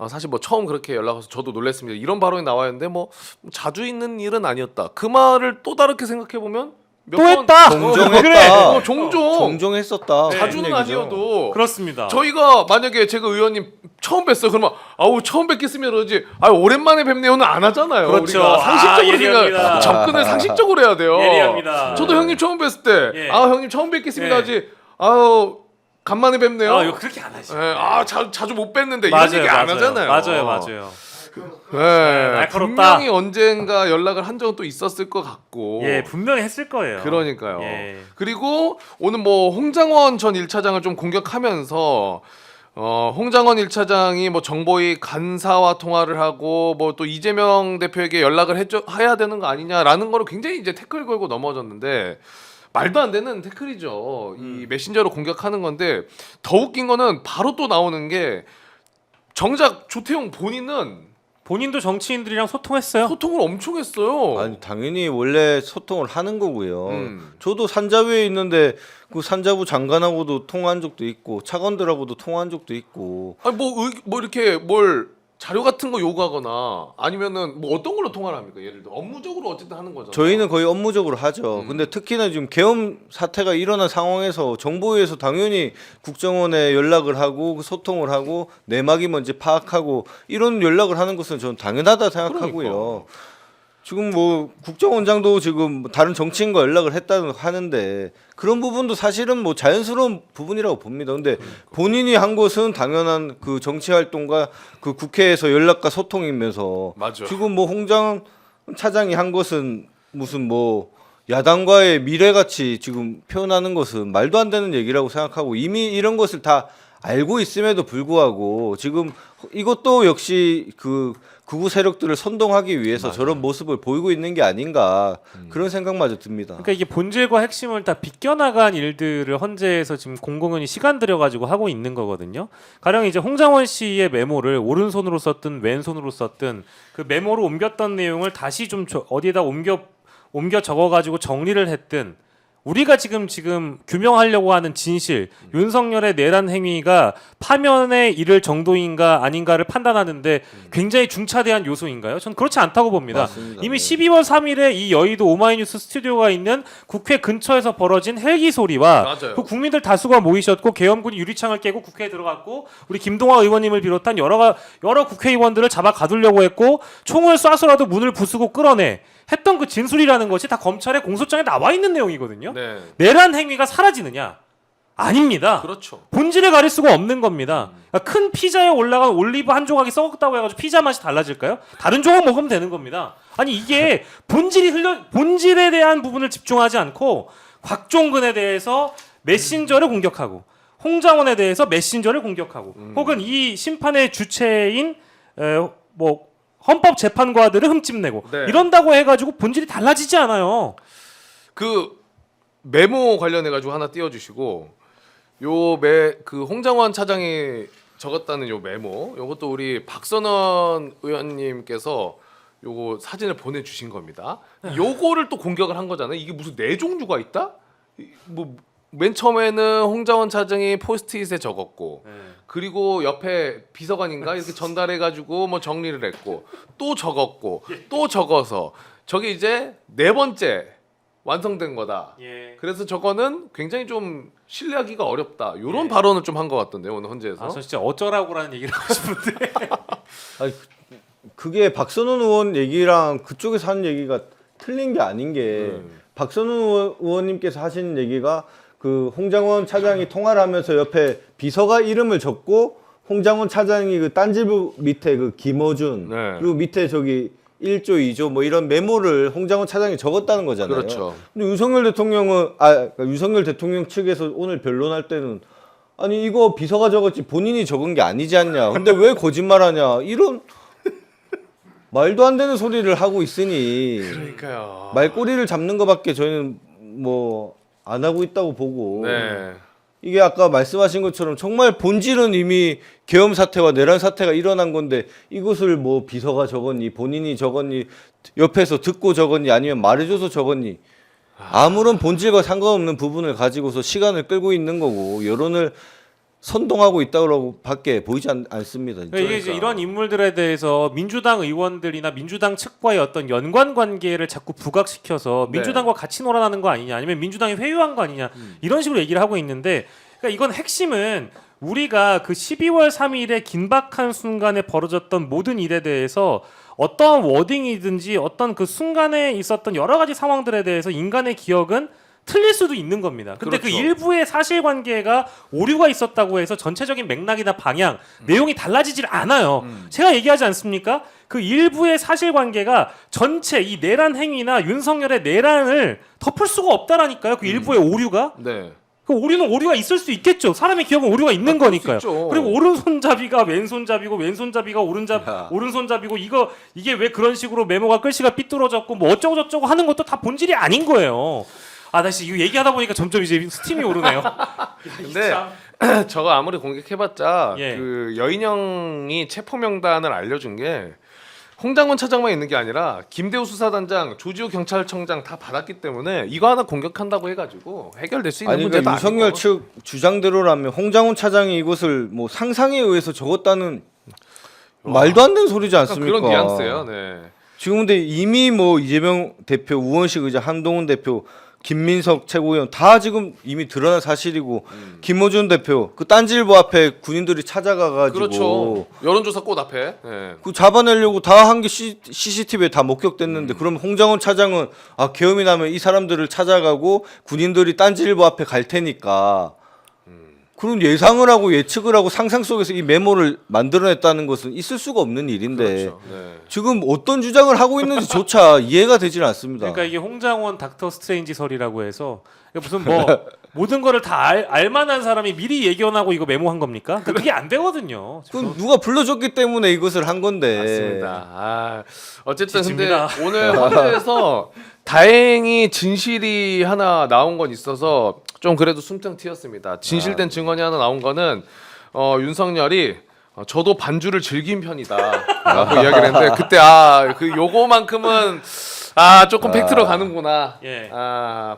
사실 뭐 처음 그렇게 연락 와서 저도 놀랐습니다. 이런 발언이 나와 있는데 뭐 자주 있는 일은 아니었다. 그 말을 또 다르게 생각해 보면 또 했다. 종종했다. 그래. 종종. 종종 했었다. 자주는 그런 얘기죠. 아니어도 그렇습니다. 저희가 만약에 제가 의원님 처음 뵀어요. 그러면 처음 뵙겠으면 그러지. 오랜만에 뵙네요는 안 하잖아요. 그렇죠. 우리가 상식적으로 예리합니다. 접근을 상식적으로 해야 돼요. 예리합니다. 저도 형님 처음 뵀을 때 예. 형님 처음 뵙겠습니다 예. 하지. 간만에 뵙네요. 이거 그렇게 안 하죠. 자주 못 뵀는데 이런 얘기 안 하잖아요. 맞아요. 네, 날카롭다. 분명히 언젠가 연락을 한 적은 또 있었을 것 같고. 예, 분명히 했을 거예요. 그러니까요. 예. 그리고 오늘 뭐 홍장원 전 1차장을 좀 공격하면서 홍장원 1차장이 뭐 정보위 간사와 통화를 하고 뭐 또 이재명 대표에게 연락을 해야 되는 거 아니냐라는 거를 굉장히 이제 태클 걸고 넘어졌는데 말도 안 되는 태클이죠. 이 메신저로 공격하는 건데 더 웃긴 거는 바로 또 나오는 게 정작 조태용 본인도 정치인들이랑 소통했어요. 소통을 엄청 했어요. 아니 당연히 원래 소통을 하는 거고요. 음. 저도 산자부에 있는데 그 산자부 장관하고도 통화한 적도 있고 차관들하고도 통화한 적도 있고. 아니 뭐 이렇게 뭘 자료 같은 거 요구하거나 아니면은 뭐 어떤 걸로 통화를 합니까? 예를 들어 업무적으로 어쨌든 하는 거죠. 저희는 거의 업무적으로 하죠. 근데 특히나 지금 계엄 사태가 일어난 상황에서 정보위에서 당연히 국정원에 연락을 하고 그 소통을 하고 내막이 뭔지 파악하고 이런 연락을 하는 것은 저는 당연하다 생각하고요. 그러니까. 지금 뭐 국정원장도 지금 다른 정치인과 연락을 했다는 하는데 그런 부분도 사실은 뭐 자연스러운 부분이라고 봅니다. 근데 본인이 한 것은 당연한 그 정치 활동과 그 국회에서 연락과 소통이면서 맞아. 지금 뭐 홍장 차장이 한 것은 무슨 뭐 야당과의 미래같이 지금 표현하는 것은 말도 안 되는 얘기라고 생각하고 이미 이런 것을 다 알고 있음에도 불구하고 지금 이것도 역시 그 극우 세력들을 선동하기 위해서 저런 모습을 보이고 있는 게 아닌가 그런 생각마저 듭니다. 그러니까 이게 본질과 핵심을 다 비껴나간 일들을 헌재에서 지금 공공연히 시간 들여가지고 하고 있는 거거든요. 가령 이제 홍장원 씨의 메모를 오른손으로 썼든 왼손으로 썼든 그 메모로 옮겼던 내용을 다시 좀 어디에다 옮겨 적어가지고 정리를 했든 우리가 지금 규명하려고 하는 진실, 윤석열의 내란 행위가 파면에 이를 정도인가 아닌가를 판단하는데 굉장히 중차대한 요소인가요? 전 그렇지 않다고 봅니다. 맞습니다. 이미 네. 12월 3일에 이 여의도 오마이뉴스 스튜디오가 있는 국회 근처에서 벌어진 헬기 소리와 맞아요. 그 국민들 다수가 모이셨고 계엄군이 유리창을 깨고 국회에 들어갔고 우리 김동화 의원님을 비롯한 여러 국회의원들을 잡아 가두려고 했고 총을 쏴서라도 문을 부수고 끌어내 했던 그 진술이라는 것이 다 검찰의 공소장에 나와 있는 내용이거든요. 네. 내란 행위가 사라지느냐? 아닙니다. 그렇죠. 본질을 가릴 수가 없는 겁니다. 그러니까 큰 피자에 올라간 올리브 한 조각이 썩었다고 해가지고 피자 맛이 달라질까요? 다른 조각 먹으면 되는 겁니다. 아니 이게 본질에 대한 부분을 집중하지 않고 곽종근에 대해서 메신저를 공격하고 홍장원에 대해서 메신저를 공격하고 혹은 이 심판의 주체인 뭐 헌법재판관들을 흠집내고 네. 이런다고 해가지고 본질이 달라지지 않아요. 그 메모 관련해 가지고 하나 띄워주시고 그 홍장원 차장이 적었다는 요 메모 요것도 우리 박선원 의원님께서 요거 사진을 보내주신 겁니다. 요거를 또 공격을 한 거잖아요. 이게 무슨 네 종류가 있다? 뭐 맨 처음에는 홍장원 차장이 포스트잇에 적었고 그리고 옆에 비서관인가 이렇게 전달해 가지고 뭐 정리를 했고 또 적었고 또 적어서 저게 이제 네 번째 완성된 거다. 예. 그래서 저거는 굉장히 좀 신뢰하기가 어렵다. 이런 발언을 좀 한 것 같던데요 오늘 헌재에서. 아, 저 진짜 어쩌라고라는 얘기를 하고 싶은데. 아니, 그게 박선원 의원 얘기랑 그쪽에서 하는 얘기가 틀린 게 아닌 게 박선원 의원님께서 하시는 얘기가 그 홍장원 차장이 통화를 하면서 옆에 비서가 이름을 적고 홍장원 차장이 그 딴지부 밑에 그 김어준 네. 그리고 밑에 저기 1조, 2조 뭐 이런 메모를 홍장원 차장이 적었다는 거잖아요. 그렇죠. 근데 윤석열 대통령 측에서 오늘 변론할 때는 아니 이거 비서가 적었지 본인이 적은 게 아니지 않냐. 근데 왜 거짓말하냐. 이런 말도 안 되는 소리를 하고 있으니 그러니까요. 말꼬리를 잡는 것밖에 저희는 뭐 안 하고 있다고 보고 네. 이게 아까 말씀하신 것처럼 정말 본질은 이미 계엄 사태와 내란 사태가 일어난 건데 이것을 뭐 비서가 적었니 본인이 적었니 옆에서 듣고 적었니 아니면 말해줘서 적었니 아무런 본질과 상관없는 부분을 가지고서 시간을 끌고 있는 거고 여론을 선동하고 있다고 밖에 보이지 않습니다. 그러니까 이게 이제 이런 인물들에 대해서 민주당 의원들이나 민주당 측과의 어떤 연관 관계를 자꾸 부각시켜서 네. 민주당과 같이 놀아나는 거 아니냐 아니면 민주당이 회유한 거 아니냐 이런 식으로 얘기를 하고 있는데 그러니까 이건 핵심은 우리가 그 12월 3일에 긴박한 순간에 벌어졌던 모든 일에 대해서 어떠한 워딩이든지 어떤 그 순간에 있었던 여러 가지 상황들에 대해서 인간의 기억은 틀릴 수도 있는 겁니다. 근데 그 그렇죠. 일부의 사실관계가 오류가 있었다고 해서 전체적인 맥락이나 방향, 내용이 달라지질 않아요. 제가 얘기하지 않습니까? 그 일부의 사실관계가 전체 이 내란 행위나 윤석열의 내란을 덮을 수가 없다라니까요. 그 일부의 오류가. 네. 그 오류는 오류가 있을 수 있겠죠. 사람의 기억은 오류가 있는 거니까요. 있죠. 그리고 오른손잡이가 왼손잡이고 왼손잡이가 오른손잡이고 이게 왜 그런 식으로 메모가 글씨가 삐뚤어졌고 뭐 어쩌고 저쩌고 하는 것도 다 본질이 아닌 거예요. 아, 다시 이거 얘기하다 보니까 점점 이제 스팀이 오르네요. 근데 저거 아무리 공격해봤자 예. 그 여인영이 체포 명단을 알려준 게 홍장원 차장만 있는 게 아니라 김대우 수사단장, 조지호 경찰청장 다 받았기 때문에 이거 하나 공격한다고 해가지고 해결될 수 있는 아니 문제도 그러니까 윤석열 아니고. 측 주장대로라면 홍장훈 차장이 이것을 뭐 상상에 의해서 적었다는 말도 안 되는 소리지 않습니까? 그런 뉘앙스예요. 네. 지금 근데 이미 뭐 이재명 대표, 우원식 의장, 한동훈 대표, 김민석 최고위원 다 지금 이미 드러난 사실이고 김어준 대표 그 딴지일보 앞에 군인들이 찾아가가지고 그렇죠. 여론조사 꽃 앞에. 네. 그 잡아내려고 다 한 게 CCTV에 다 목격됐는데 그럼 홍장원 차장은 아 계엄이 나면 이 사람들을 찾아가고 군인들이 딴지일보 앞에 갈 테니까 그런 예상을 하고 예측을 하고 상상 속에서 이 메모를 만들어냈다는 것은 있을 수가 없는 일인데 그렇죠. 네. 지금 어떤 주장을 하고 있는지조차 이해가 되질 않습니다. 그러니까 이게 홍장원 닥터 스트레인지설이라고 해서 무슨 뭐 모든 거를 다 알만한 사람이 미리 예견하고 이거 메모한 겁니까? 그러니까 그게 안 되거든요. 그건 누가 불러줬기 때문에 이것을 한 건데. 맞습니다. 아, 어쨌든 지칩니다. 근데 오늘 헌재에서 다행히 진실이 하나 나온 건 있어서 좀 그래도 숨통 트였습니다. 진실된 증언이 하나 나온 거는 윤석열이 저도 반주를 즐긴 편이다라고 이야기를 했는데 그때 그 요거만큼은 조금 팩트로 가는구나. 예.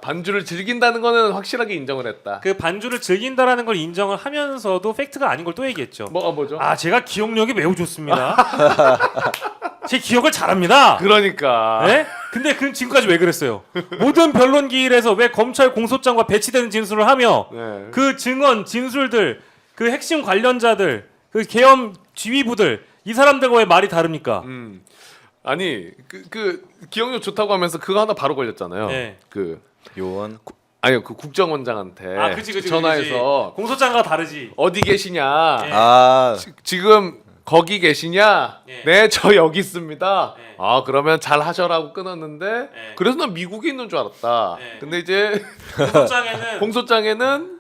반주를 즐긴다는 거는 확실하게 인정을 했다. 그 반주를 즐긴다라는 걸 인정을 하면서도 팩트가 아닌 걸 또 얘기했죠. 뭐죠? 제가 기억력이 매우 좋습니다. 제 기억을 잘합니다. 그러니까. 네? 근데 그 지금까지 왜 그랬어요? 모든 변론 기일에서 왜 검찰 공소장과 배치되는 진술을 하며 네. 그 증언, 진술들, 그 핵심 관련자들, 그 계엄 지휘부들 이 사람들과 왜 말이 다릅니까? 아니 그 기억력 좋다고 하면서 그거 하나 바로 걸렸잖아요. 네. 그 요원. 아니요 그 국정원장한테 아, 그치. 전화해서 공소장과 다르지. 어디 계시냐? 예. 아, 지금 거기 계시냐? 예. 네, 저 여기 있습니다. 예. 아, 그러면 잘 하셔라고 끊었는데 예. 그래서 난 미국에 있는 줄 알았다. 예. 근데 이제 공소장에는 공소장에는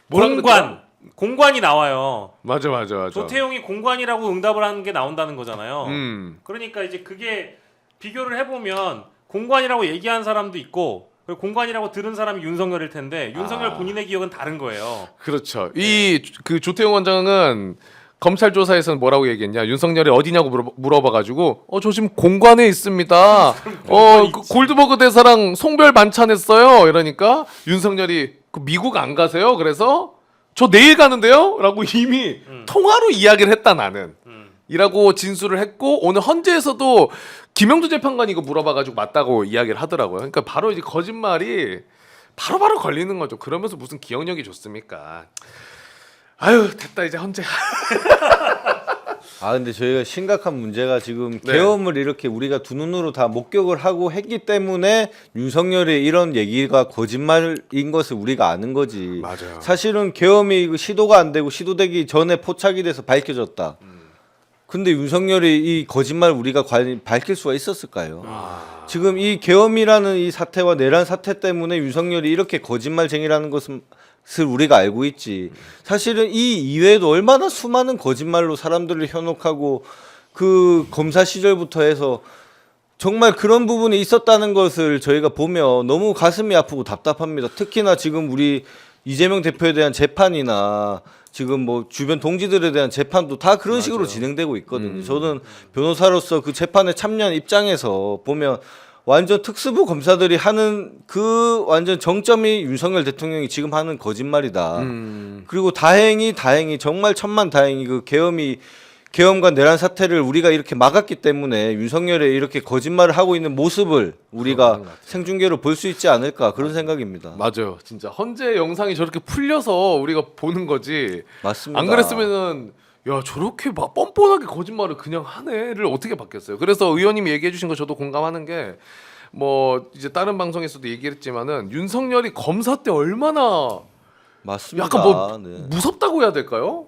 뭐라 공관이 나와요. 맞아. 조태용이 공관이라고 응답을 하는 게 나온다는 거잖아요. 음. 그러니까 이제 그게 비교를 해보면 공관이라고 얘기한 사람도 있고 그리고 공관이라고 들은 사람이 윤석열일 텐데 윤석열 본인의 기억은 다른 거예요. 그렇죠. 이 그 조태용 원장은 검찰 조사에서는 뭐라고 얘기했냐? 윤석열이 어디냐고 물어봐가지고 저 지금 공관에 있습니다. 그 골드버그 대사랑 송별 반찬했어요. 이러니까 윤석열이 그 미국 안 가세요? 그래서 저 내일 가는데요? 라고 이미 통화로 이야기를 했다 나는. 이라고 진술을 했고 오늘 헌재에서도 김영두 재판관이 이거 물어봐가지고 맞다고 이야기를 하더라고요. 그러니까 바로 이제 거짓말이 바로바로 걸리는 거죠. 그러면서 무슨 기억력이 좋습니까? 아유 됐다 이제 헌재. 아 근데 저희가 심각한 문제가 지금 네. 계엄을 이렇게 우리가 두 눈으로 다 목격을 하고 했기 때문에 윤석열의 이런 얘기가 거짓말인 것을 우리가 아는 거지. 맞아요. 사실은 계엄이 시도가 안 되고 시도되기 전에 포착이 돼서 밝혀졌다. 근데 윤석열이 이 거짓말 우리가 과연 밝힐 수가 있었을까요? 지금 이 계엄이라는 이 사태와 내란 사태 때문에 윤석열이 이렇게 거짓말쟁이라는 것을 우리가 알고 있지. 사실은 이 이외에도 얼마나 수많은 거짓말로 사람들을 현혹하고 그 검사 시절부터 해서 정말 그런 부분이 있었다는 것을 저희가 보면 너무 가슴이 아프고 답답합니다. 특히나 지금 우리 이재명 대표에 대한 재판이나 지금 뭐 주변 동지들에 대한 재판도 다 그런 식으로 진행되고 있거든요. 저는 변호사로서 그 재판에 참여한 입장에서 보면 완전 특수부 검사들이 하는 그 완전 정점이 윤석열 대통령이 지금 하는 거짓말이다. 그리고 다행히 정말 천만다행히 그 계엄과 내란 사태를 우리가 이렇게 막았기 때문에 윤석열의 이렇게 거짓말을 하고 있는 모습을 우리가 생중계로 볼 수 있지 않을까 그런 생각입니다. 맞아요. 진짜 헌재 영상이 저렇게 풀려서 우리가 보는 거지. 맞습니다. 안 그랬으면은 야 저렇게 막 뻔뻔하게 거짓말을 그냥 하네를 어떻게 받겠어요. 그래서 의원님이 얘기해 주신 거 저도 공감하는 게 뭐 이제 다른 방송에서도 얘기했지만은 윤석열이 검사 때 얼마나 맞습니다. 약간 뭐 네. 무섭다고 해야 될까요?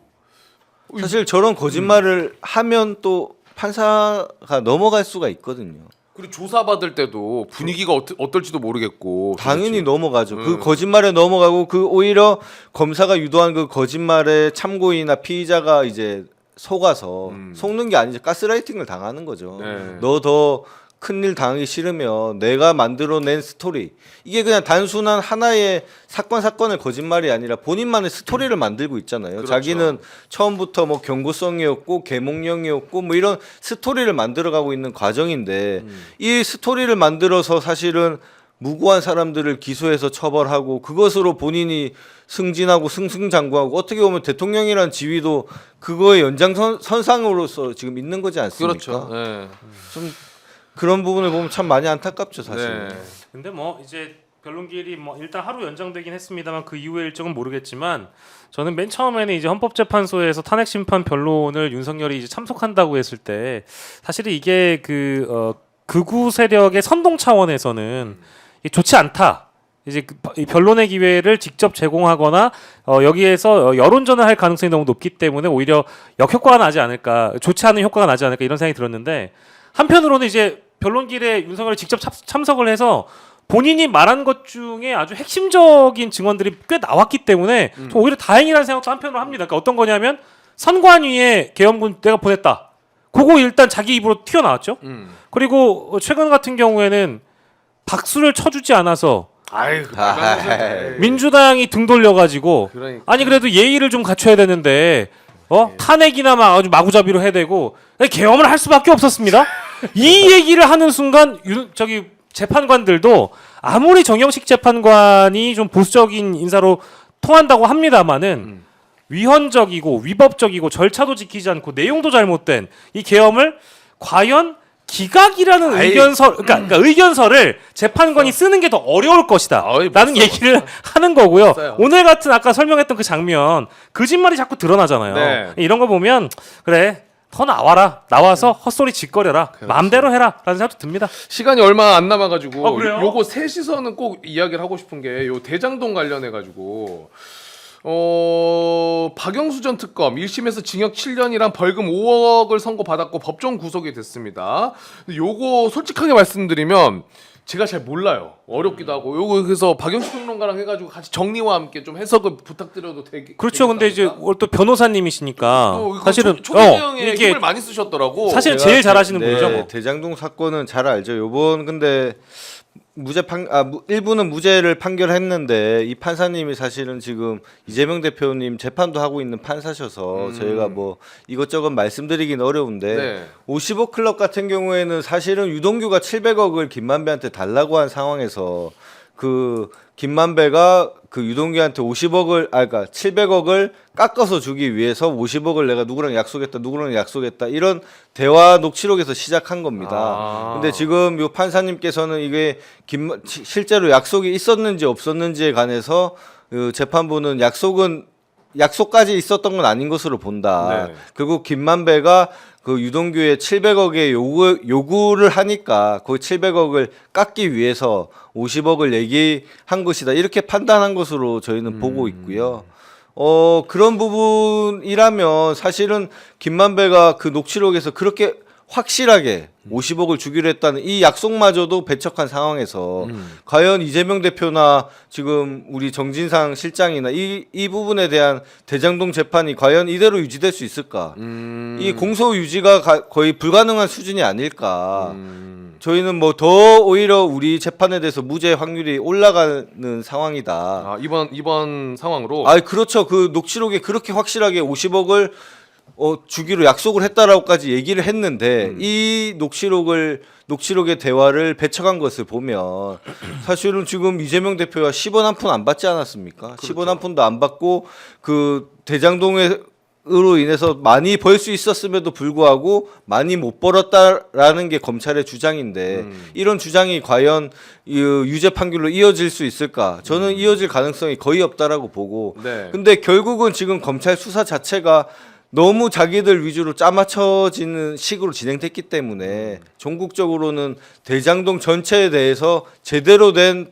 사실 저런 거짓말을 하면 또 판사가 넘어갈 수가 있거든요. 그리고 조사받을 때도 분위기가 어떨지도 모르겠고 당연히 그렇지. 넘어가죠. 그 거짓말에 넘어가고 그 오히려 검사가 유도한 그 거짓말에 참고인이나 피의자가 이제 속아서 속는 게 아니죠. 가스라이팅을 당하는 거죠. 네. 너 더 큰일 당하기 싫으면 내가 만들어낸 스토리 이게 그냥 단순한 하나의 사건의 거짓말이 아니라 본인만의 스토리를 만들고 있잖아요. 그렇죠. 자기는 처음부터 뭐 경고성이었고 계몽령이었고 뭐 이런 스토리를 만들어가고 있는 과정인데 이 스토리를 만들어서 사실은 무고한 사람들을 기소해서 처벌하고 그것으로 본인이 승진하고 승승장구하고 어떻게 보면 대통령이란 지위도 그거의 연장선상으로서 지금 있는 거지 않습니까? 그렇죠. 네. 좀 그런 부분을 보면 참 많이 안타깝죠, 사실. 네. 근데 뭐 이제 변론기일이 뭐 일단 하루 연장되긴 했습니다만 그 이후의 일정은 모르겠지만 저는 맨 처음에는 이제 헌법재판소에서 탄핵 심판 변론을 윤석열이 이제 참석한다고 했을 때 사실 이게 그 극우 세력의 선동 차원에서는 이게 좋지 않다. 이제 이 변론의 기회를 직접 제공하거나 여기에서 여론전을 할 가능성이 너무 높기 때문에 오히려 역효과가 나지 않을까, 좋지 않은 효과가 나지 않을까 이런 생각이 들었는데 한편으로는 이제 변론길에 윤석열이 직접 참석을 해서 본인이 말한 것 중에 아주 핵심적인 증언들이 꽤 나왔기 때문에 좀 오히려 다행이라는 생각도 한편으로 합니다. 그러니까 어떤 거냐면 선관위에 계엄군 내가 보냈다. 그거 일단 자기 입으로 튀어나왔죠. 그리고 최근 같은 경우에는 박수를 쳐주지 않아서 아이고 민주당이 등 돌려가지고 그러니까. 아니 그래도 예의를 좀 갖춰야 되는데 탄핵이나 막 아주 마구잡이로 해대고 계엄을 할 수밖에 없었습니다. 이 얘기를 하는 순간 저기 재판관들도 아무리 정영식 재판관이 좀 보수적인 인사로 통한다고 합니다마는 위헌적이고 위법적이고 절차도 지키지 않고 내용도 잘못된 이 계엄을 과연 기각이라는 그러니까 의견서를 재판관이 쓰는 게 더 어려울 것이다. 라는 얘기를 하는 거고요. 오늘 같은 아까 설명했던 그 장면 거짓말이 자꾸 드러나잖아요. 네. 이런 거 보면 그래 더 나와서 헛소리 짓거려라. 마음대로 해라라는 생각도 듭니다. 시간이 얼마 안 남아가지고 그래요? 요거 셋이서는 꼭 이야기를 하고 싶은 게 요 대장동 관련해가지고 박영수 전 특검 1심에서 징역 7년이랑 벌금 5억을 선고받았고 법정 구속이 됐습니다. 근데 요거 솔직하게 말씀드리면 제가 잘 몰라요. 어렵기도 하고 요거 그래서 박영수 평론가랑 해가지고 같이 정리와 함께 좀 해석을 부탁드려도 그렇죠. 근데 이제 또 변호사님이시니까 사실은 초대형에 이게 힘을 많이 쓰셨더라고. 사실은 제일 잘하시는 네, 분이죠. 뭐. 대장동 사건은 잘 알죠. 요번 근데 일부는 무죄를 판결했는데 이 판사님이 사실은 지금 이재명 대표님 재판도 하고 있는 판사셔서 저희가 뭐 이것저것 말씀드리긴 어려운데 네. 50억 클럽 같은 경우에는 사실은 유동규가 700억을 김만배한테 달라고 한 상황에서 그 김만배가 그 유동규한테 50억을 700억을 깎아서 주기 위해서 50억을 내가 누구랑 약속했다 이런 대화 녹취록에서 시작한 겁니다. 근데 지금 요 판사님께서는 이게 실제로 약속이 있었는지 없었는지에 관해서 그 재판부는 약속까지 있었던 건 아닌 것으로 본다. 네. 그리고 김만배가 그 유동규의 700억의 요구를 하니까 그 700억을 깎기 위해서 50억을 얘기한 것이다. 이렇게 판단한 것으로 저희는 보고 있고요. 그런 부분이라면 사실은 김만배가 그 녹취록에서 그렇게 확실하게 50억을 주기로 했다는 이 약속마저도 배척한 상황에서 과연 이재명 대표나 지금 우리 정진상 실장이나 이 부분에 대한 대장동 재판이 과연 이대로 유지될 수 있을까? 이 공소 유지가 거의 불가능한 수준이 아닐까? 저희는 뭐 더 오히려 우리 재판에 대해서 무죄 확률이 올라가는 상황이다. 이번 상황으로. 그렇죠. 그 녹취록에 그렇게 확실하게 50억을 주기로 약속을 했다라고까지 얘기를 했는데 이 녹취록의 대화를 배척한 것을 보면 사실은 지금 이재명 대표가 10원 한 푼 안 받지 않았습니까? 그렇죠. 10원 한 푼도 안 받고 그 대장동으로 인해서 많이 벌 수 있었음에도 불구하고 많이 못 벌었다라는 게 검찰의 주장인데 이런 주장이 과연 유죄 판결로 이어질 수 있을까? 저는 이어질 가능성이 거의 없다라고 보고 네. 근데 결국은 지금 검찰 수사 자체가 너무 자기들 위주로 짜맞춰지는 식으로 진행됐기 때문에 전국적으로는 대장동 전체에 대해서 제대로 된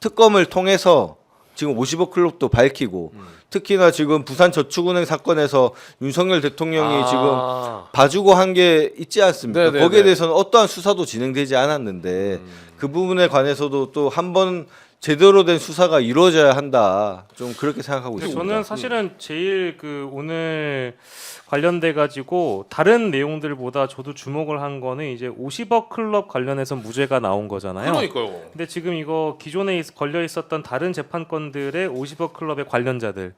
특검을 통해서 지금 50억 클럽도 밝히고 특히나 지금 부산저축은행 사건에서 윤석열 대통령이 지금 봐주고 한 게 있지 않습니까? 네네네. 거기에 대해서는 어떠한 수사도 진행되지 않았는데 그 부분에 관해서도 또 한번 제대로 된 수사가 이루어져야 한다. 좀 그렇게 생각하고 있습니다. 저는 사실은 제일 그 오늘 관련돼 가지고 다른 내용들보다 저도 주목을 한 거는 이제 50억 클럽 관련해서 무죄가 나온 거잖아요. 그러니까요. 근데 지금 이거 기존에 걸려 있었던 다른 재판권들의 50억 클럽의 관련자들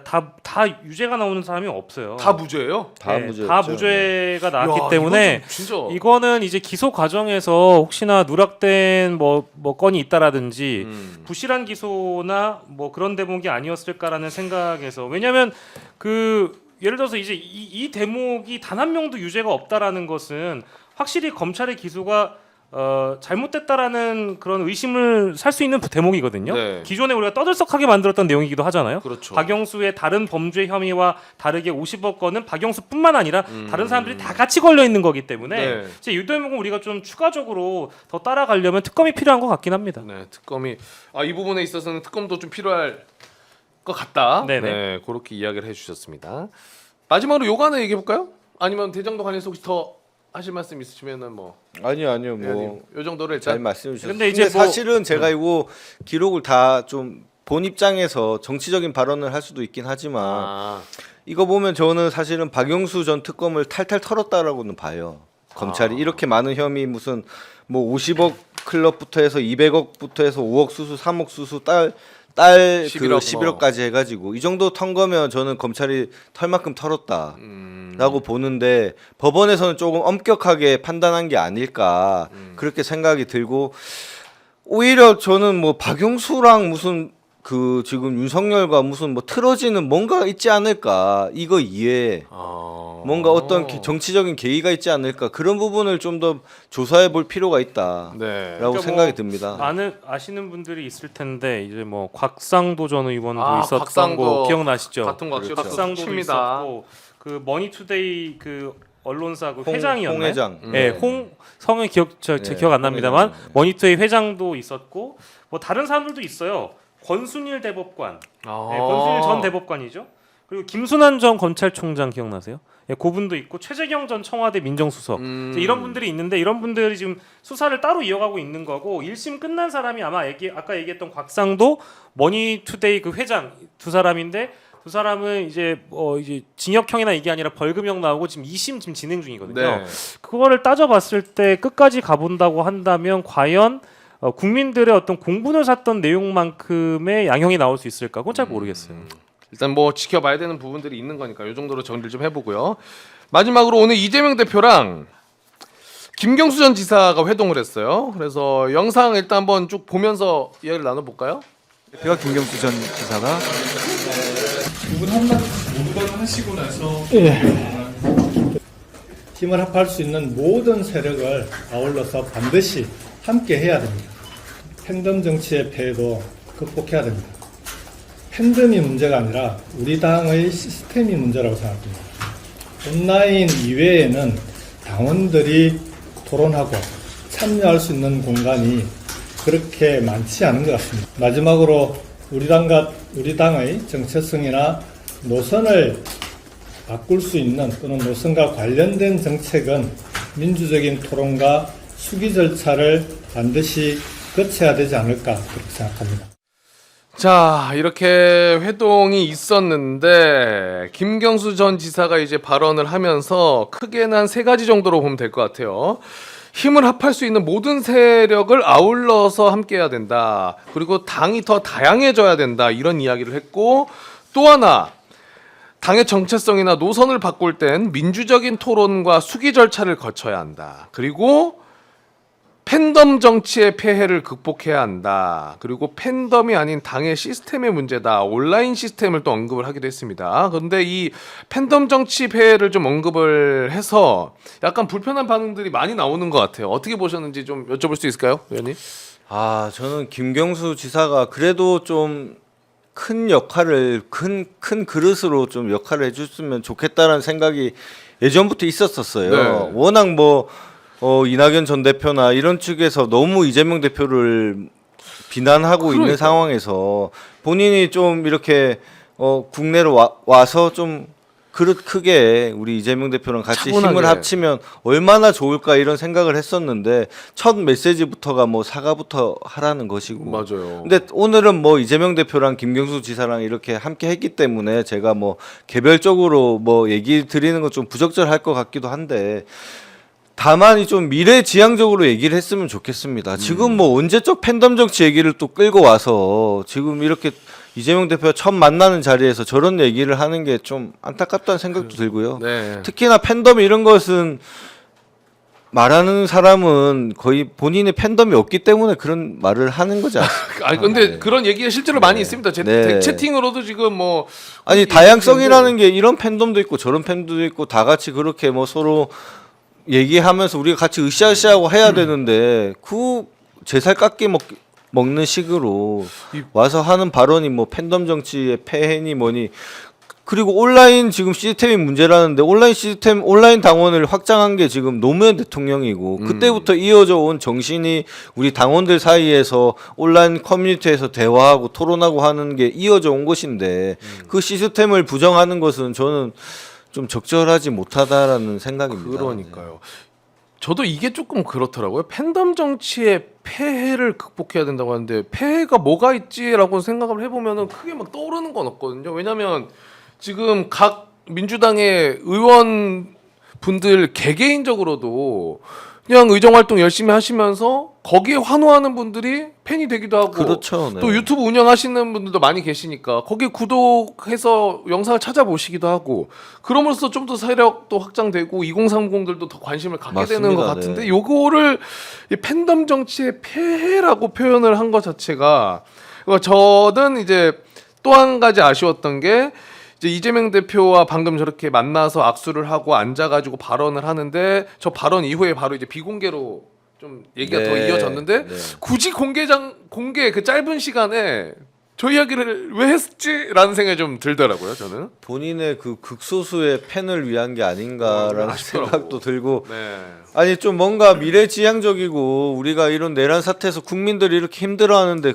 다 유죄가 나오는 사람이 없어요. 다 무죄예요? 다 네, 무죄였죠. 다 무죄가 나왔기 야, 때문에 이건 진짜. 이거는 이제 기소 과정에서 혹시나 누락된 뭐 건이 있다라든지 부실한 기소나 뭐 그런 대목이 아니었을까라는 생각에서 왜냐하면 그 예를 들어서 이제 이 대목이 단 한 명도 유죄가 없다라는 것은 확실히 검찰의 기소가 잘못됐다라는 그런 의심을 살 수 있는 대목이거든요. 네. 기존에 우리가 떠들썩하게 만들었던 내용이기도 하잖아요. 그렇죠. 박영수의 다른 범죄 혐의와 다르게 50억 건은 박영수뿐만 아니라 다른 사람들이 다 같이 걸려 있는 거기 때문에 네. 이제 이 대목은 우리가 좀 추가적으로 더 따라가려면 특검이 필요한 것 같긴 합니다. 네, 특검이 이 부분에 있어서는 특검도 좀 필요할 것 같다. 네네. 네, 그렇게 이야기를 해주셨습니다. 마지막으로 요거 하나 얘기해 볼까요? 아니면 대장동 관련해서 혹시 더 하실 말씀 있으시면은 뭐 아니요 뭐 요 정도로 잘 일단 말씀해 주셨어요. 근데 이제 사실은 제가 이거 기록을 다 좀 본 입장에서 정치적인 발언을 할 수도 있긴 하지만 이거 보면 저는 사실은 박영수 전 특검을 탈탈 털었다라고는 봐요. 검찰이 이렇게 많은 혐의 무슨 뭐 50억 클럽부터 해서 200억부터 해서 5억 수수, 3억 수수 딸 11억 11억까지 해가지고 이 정도 턴 거면 저는 검찰이 털 만큼 털었다라고 보는데 법원에서는 조금 엄격하게 판단한 게 아닐까 그렇게 생각이 들고 오히려 저는 뭐 박영수랑 무슨 그 지금 윤석열과 무슨 뭐 틀어지는 뭔가 있지 않을까 이거 이외에 뭔가 어떤 정치적인 계기가 있지 않을까 그런 부분을 좀 더 조사해 볼 필요가 있다라고 네. 그러니까 생각이 뭐 듭니다. 아시는 분들이 있을 텐데 이제 뭐 곽상도 전 의원도 있었던 곽상도. 거 기억나시죠? 같은 거 확실히 곽상도도 칩니다. 있었고 그 머니투데이 그 언론사 그 회장이었나요? 홍 회장. 네, 홍 성은 기억 안 납니다만 홍 회장. 머니투데이 회장도 있었고 뭐 다른 사람들도 있어요. 권순일 대법관, 네, 권순일 전 대법관이죠. 그리고 김순환 전 검찰총장 기억나세요? 예, 그분도 있고 최재경 전 청와대 민정수석 이제 이런 분들이 있는데 이런 분들이 지금 수사를 따로 이어가고 있는 거고 1심 끝난 사람이 아마 아까 얘기했던 곽상도 머니투데이 그 회장 두 사람인데 두 사람은 이제 이제 징역형이나 이게 아니라 벌금형 나오고 지금 2심 지금 진행 중이거든요. 네. 그거를 따져봤을 때 끝까지 가본다고 한다면 과연 국민들의 어떤 공분을 샀던 내용만큼의 양형이 나올 수 있을까? 그건 잘 모르겠어요. 일단 뭐 지켜봐야 되는 부분들이 있는 거니까 이 정도로 정리를 좀 해보고요. 마지막으로 오늘 이재명 대표랑 김경수 전 지사가 회동을 했어요. 그래서 영상 일단 한번 쭉 보면서 이야기를 나눠볼까요? 대표가 김경수 전 지사가 두분 한마디 모두가 하시고 나서 힘을 합할 수 있는 모든 세력을 아울러서 반드시 함께 해야 됩니다. 팬덤 정치의 폐해도 극복해야 됩니다. 팬덤이 문제가 아니라 우리 당의 시스템이 문제라고 생각합니다. 온라인 이외에는 당원들이 토론하고 참여할 수 있는 공간이 그렇게 많지 않은 것 같습니다. 마지막으로 우리 당의 정체성이나 노선을 바꿀 수 있는 또는 노선과 관련된 정책은 민주적인 토론과 수기 절차를 반드시 거쳐야 되지 않을까 그렇게 생각합니다. 자, 이렇게 회동이 있었는데 김경수 전 지사가 이제 발언을 하면서 크게는 한 3가지 정도로 보면 될 것 같아요. 힘을 합할 수 있는 모든 세력을 아울러서 함께해야 된다. 그리고 당이 더 다양해져야 된다. 이런 이야기를 했고 또 하나 당의 정체성이나 노선을 바꿀 땐 민주적인 토론과 수기 절차를 거쳐야 한다. 그리고 팬덤 정치의 폐해를 극복해야 한다. 그리고 팬덤이 아닌 당의 시스템의 문제다. 온라인 시스템을 또 언급을 하기도 했습니다. 그런데 이 팬덤 정치 폐해를 좀 언급을 해서 약간 불편한 반응들이 많이 나오는 것 같아요. 어떻게 보셨는지 좀 여쭤볼 수 있을까요, 의원님? 저는 김경수 지사가 그래도 좀 큰 역할을 큰 그릇으로 좀 역할을 해줬으면 좋겠다라는 생각이 예전부터 있었었어요. 네. 워낙 이낙연 전 대표나 이런 측에서 너무 이재명 대표를 비난하고 있는 상황에서 본인이 좀 이렇게 국내로 와서 좀 그릇 크게 우리 이재명 대표랑 같이 차분하게. 힘을 합치면 얼마나 좋을까 이런 생각을 했었는데 첫 메시지부터가 사과부터 하라는 것이고. 맞아요. 근데 오늘은 이재명 대표랑 김경수 지사랑 이렇게 함께 했기 때문에 제가 개별적으로 얘기 드리는 건 좀 부적절할 것 같기도 한데 다만 좀 미래지향적으로 얘기를 했으면 좋겠습니다. 지금 언제적 팬덤 정치 얘기를 또 끌고 와서 지금 이렇게 이재명 대표가 처음 만나는 자리에서 저런 얘기를 하는 게 좀 안타깝다는 생각도 들고요. 네. 특히나 팬덤 이런 것은 말하는 사람은 거의 본인의 팬덤이 없기 때문에 그런 말을 하는 거지 않습니까? 근데 그런 얘기가 실제로 많이 있습니다. 채팅으로도 지금 아니 다양성이라는 게 이런 팬덤도 있고 저런 팬덤도 있고 다 같이 그렇게 서로 얘기하면서 우리가 같이 으쌰으쌰하고 해야 되는데 제살 깎기 먹는 식으로 와서 하는 발언이 팬덤 정치의 폐해니 뭐니. 그리고 온라인 지금 시스템이 문제라는데 온라인 당원을 확장한 게 지금 노무현 대통령이고 그때부터 이어져 온 정신이 우리 당원들 사이에서 온라인 커뮤니티에서 대화하고 토론하고 하는 게 이어져 온 것인데 그 시스템을 부정하는 것은 저는 좀 적절하지 못하다라는 생각입니다. 그러니까요. 저도 이게 조금 그렇더라고요. 팬덤 정치의 폐해를 극복해야 된다고 하는데 폐해가 뭐가 있지라고 생각을 해보면은 크게 떠오르는 건 없거든요. 왜냐하면 지금 각 민주당의 의원분들 개개인적으로도 그냥 의정 활동 열심히 하시면서 거기에 환호하는 분들이 팬이 되기도 하고 그렇죠. 네. 또 유튜브 운영하시는 분들도 많이 계시니까 거기에 구독해서 영상을 찾아보시기도 하고 그러면서 좀 더 세력도 확장되고 2030들도 더 관심을 갖게 되는 맞습니다. 것 같은데 네. 요거를 이 팬덤 정치의 폐해라고 표현을 한 것 자체가 저는 이제 또 한 가지 아쉬웠던 게 이제 이재명 대표와 방금 저렇게 만나서 악수를 하고 앉아가지고 발언을 하는데 저 발언 이후에 바로 이제 비공개로 좀 얘기가 더 이어졌는데 네. 굳이 공개 그 짧은 시간에 저 이야기를 왜 했지라는 생각이 좀 들더라고요. 저는. 본인의 그 극소수의 팬을 위한 게 아닌가라는 아쉽더라고. 생각도 들고 네. 아니 좀 뭔가 미래지향적이고 우리가 이런 내란 사태에서 국민들이 이렇게 힘들어하는데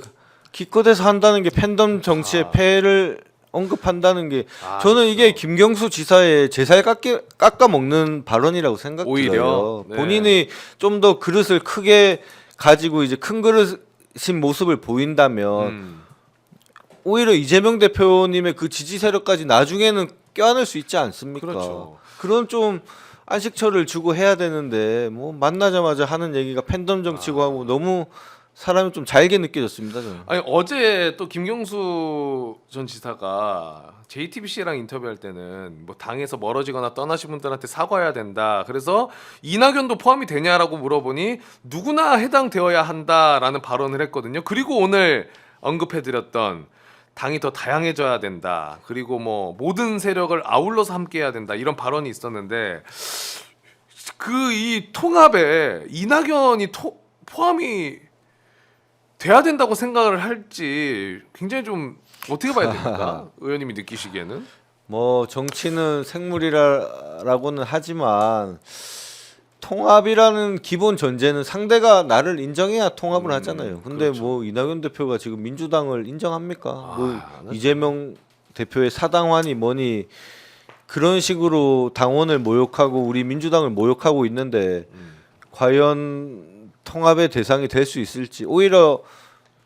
기껏해서 한다는 게 팬덤 정치의 폐해를 언급한다는 게 저는 이게 김경수 지사의 제살 깎아 먹는 발언이라고 생각해요. 오히려? 네. 본인이 좀 더 그릇을 크게 가지고 이제 큰 그릇인 모습을 보인다면 오히려 이재명 대표님의 그 지지 세력까지 나중에는 껴안을 수 있지 않습니까? 그렇죠. 그런 좀 안식처를 주고 해야 되는데 뭐 만나자마자 하는 얘기가 팬덤 정치고 하고 너무 사람이 좀 잘게 느껴졌습니다. 저는. 아니 어제 또 김경수 전 지사가 JTBC랑 인터뷰할 때는 뭐 당에서 멀어지거나 떠나신 분들한테 사과해야 된다. 그래서 이낙연도 포함이 되냐라고 물어보니 누구나 해당되어야 한다라는 발언을 했거든요. 그리고 오늘 언급해드렸던 당이 더 다양해져야 된다. 그리고 뭐 모든 세력을 아울러서 함께해야 된다. 이런 발언이 있었는데 그 이 통합에 이낙연이 포함이 돼야 된다고 생각을 할지 굉장히 좀 어떻게 봐야 됩니까? 의원님이 느끼시기에는? 뭐 정치는 생물이라고는 하지만 통합이라는 기본 전제는 상대가 나를 인정해야 통합을 하잖아요. 근데 그렇죠. 뭐 이낙연 대표가 지금 민주당을 인정합니까? 뭐 안 하죠. 이재명 대표의 사당화니 뭐니 그런 식으로 당원을 모욕하고 우리 민주당을 모욕하고 있는데 과연 통합의 대상이 될 수 있을지 오히려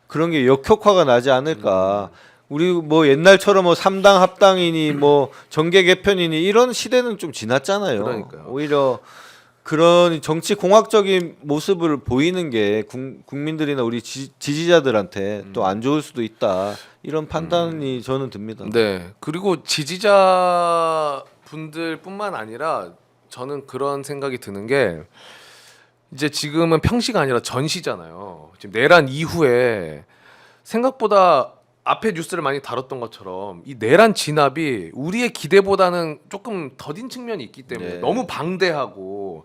그런 게 역효과가 나지 않을까. 우리 뭐 옛날처럼 뭐 3당 합당이니 뭐 정계 개편이니 이런 시대는 좀 지났잖아요. 그러니까요. 오히려 그런 정치 공학적인 모습을 보이는 게 국민들이나 우리 지지자들한테 또 안 좋을 수도 있다. 이런 판단이 저는 듭니다. 네. 그리고 지지자 분들뿐만 아니라 저는 그런 생각이 드는 게 이제 지금은 평시가 아니라 전시잖아요. 지금 내란 이후에 생각보다 앞에 뉴스를 많이 다뤘던 것처럼 이 내란 진압이 우리의 기대보다는 조금 더딘 측면이 있기 때문에 네. 너무 방대하고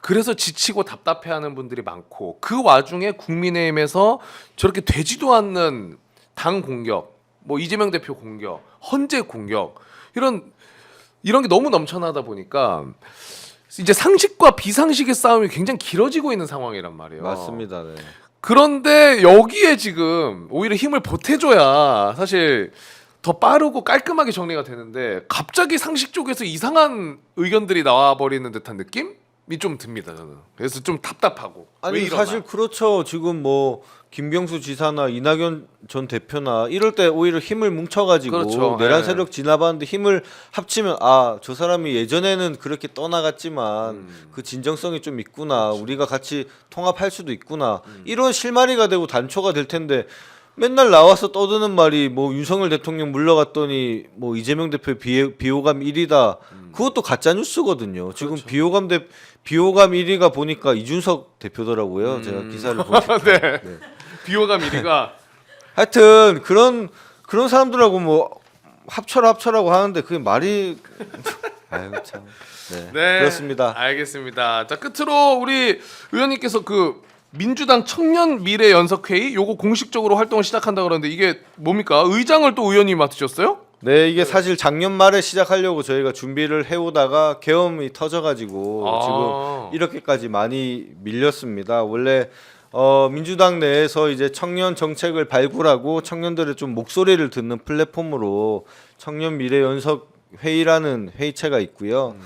그래서 지치고 답답해하는 분들이 많고 그 와중에 국민의힘에서 저렇게 되지도 않는 당 공격, 뭐 이재명 대표 공격, 헌재 공격 이런 게 너무 넘쳐나다 보니까 이제 상식과 비상식의 싸움이 굉장히 길어지고 있는 상황이란 말이에요. 맞습니다. 네. 그런데 여기에 지금 오히려 힘을 보태줘야 사실 더 빠르고 깔끔하게 정리가 되는데 갑자기 상식 쪽에서 이상한 의견들이 나와버리는 듯한 느낌이 좀 듭니다. 저는 그래서 좀 답답하고 왜 아니 이러나. 사실 그렇죠. 지금 뭐 김경수 지사나 이낙연 전 대표나 이럴 때 오히려 힘을 뭉쳐가지고 그렇죠. 내란 네. 세력 진압하는데 힘을 합치면 아 저 사람이 예전에는 그렇게 떠나갔지만 그 진정성이 좀 있구나. 그렇죠. 우리가 같이 통합할 수도 있구나. 이런 실마리가 되고 단초가 될 텐데 맨날 나와서 떠드는 말이 뭐 윤석열 대통령 물러갔더니 뭐 이재명 대표 비호감 1위다. 그것도 가짜 뉴스거든요. 지금 그렇죠. 비호감 1위가 보니까 이준석 대표더라고요. 제가 기사를 보니까. 네. 비호감 1위가 하여튼 그런 사람들하고 뭐 합쳐라고 하는데 그게 말이 아유 참. 네. 네, 그렇습니다. 알겠습니다. 자 끝으로 우리 의원님께서 그 민주당 청년 미래 연석회의 요거 공식적으로 활동을 시작한다 그러는데 이게 뭡니까? 의장을 또 의원님이 맡으셨어요? 네, 이게 사실 작년 말에 시작하려고 저희가 준비를 해오다가 계엄이 터져가지고 지금 이렇게까지 많이 밀렸습니다. 원래 민주당 내에서 이제 청년 정책을 발굴하고 청년들의 좀 목소리를 듣는 플랫폼으로 청년 미래 연석 회의라는 회의체가 있고요.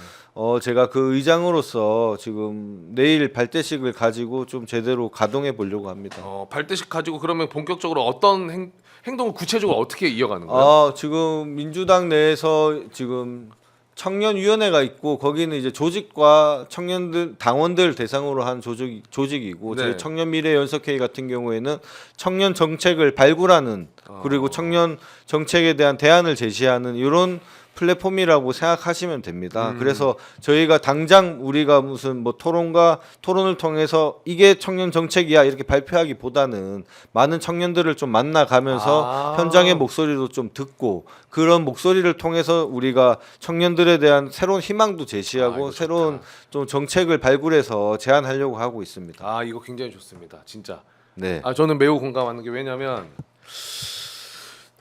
제가 그 의장으로서 지금 내일 발대식을 가지고 좀 제대로 가동해 보려고 합니다. 발대식 가지고 그러면 본격적으로 어떤 행동을 구체적으로 어떻게 이어가는 거예요? 지금 민주당 내에서 지금 청년위원회가 있고 거기는 이제 조직과 청년들 당원들 대상으로 한 조직이고 네. 저희 청년미래연석회의 같은 경우에는 청년 정책을 발굴하는 그리고 청년 정책에 대한 대안을 제시하는 이런 플랫폼이라고 생각하시면 됩니다. 그래서 저희가 당장 우리가 무슨 뭐 토론을 통해서 이게 청년 정책이야 이렇게 발표하기보다는 많은 청년들을 좀 만나가면서 현장의 목소리도 좀 듣고 그런 목소리를 통해서 우리가 청년들에 대한 새로운 희망도 제시하고 새로운 좀 정책을 발굴해서 제안하려고 하고 있습니다. 이거 굉장히 좋습니다. 진짜. 네. 저는 매우 공감하는 게 왜냐면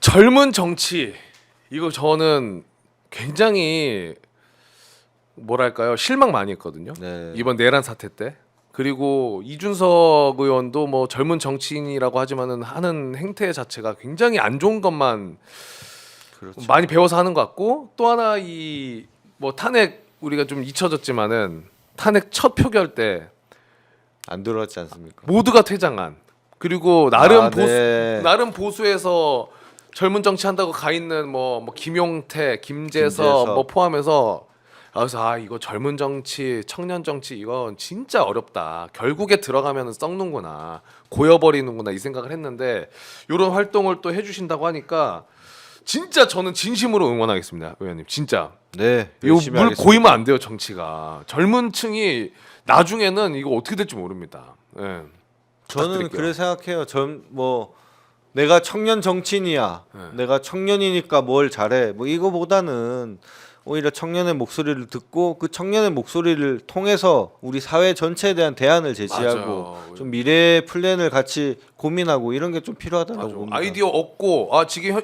젊은 정치 이거 저는 굉장히 뭐랄까요 실망 많이 했거든요. 네. 이번 내란 사태 때. 그리고 이준석 의원도 뭐 젊은 정치인이라고 하지만은 하는 행태 자체가 굉장히 안 좋은 것만 그렇죠. 많이 배워서 하는 것 같고 또 하나 이 뭐 탄핵 우리가 좀 잊혀졌지만은 탄핵 첫 표결 때 안 들어왔지 않습니까? 모두가 퇴장한 그리고 나름 아, 보수 네. 나름 보수에서 젊은 정치 한다고 가 있는 뭐 김용태, 김재석 김재석. 뭐 포함해서 그래서 이거 젊은 정치, 청년 정치 이건 진짜 어렵다. 결국에 들어가면 썩는구나, 고여버리는구나 이 생각을 했는데 이런 활동을 또 해주신다고 하니까 진짜 저는 진심으로 응원하겠습니다, 의원님. 진짜 네. 이거 열심히 물 하겠습니다. 고이면 안 돼요 정치가. 젊은층이 나중에는 이거 어떻게 될지 모릅니다. 예. 저는 부탁드릴게요. 그래 생각해요. 뭐 내가 청년 정치인이야. 네. 내가 청년이니까 뭘 잘해. 뭐 이거보다는 오히려 청년의 목소리를 듣고 그 청년의 목소리를 통해서 우리 사회 전체에 대한 대안을 제시하고 맞아요. 좀 미래 플랜을 같이 고민하고 이런 게 좀 필요하다고 맞아. 봅니다. 아이디어 얻고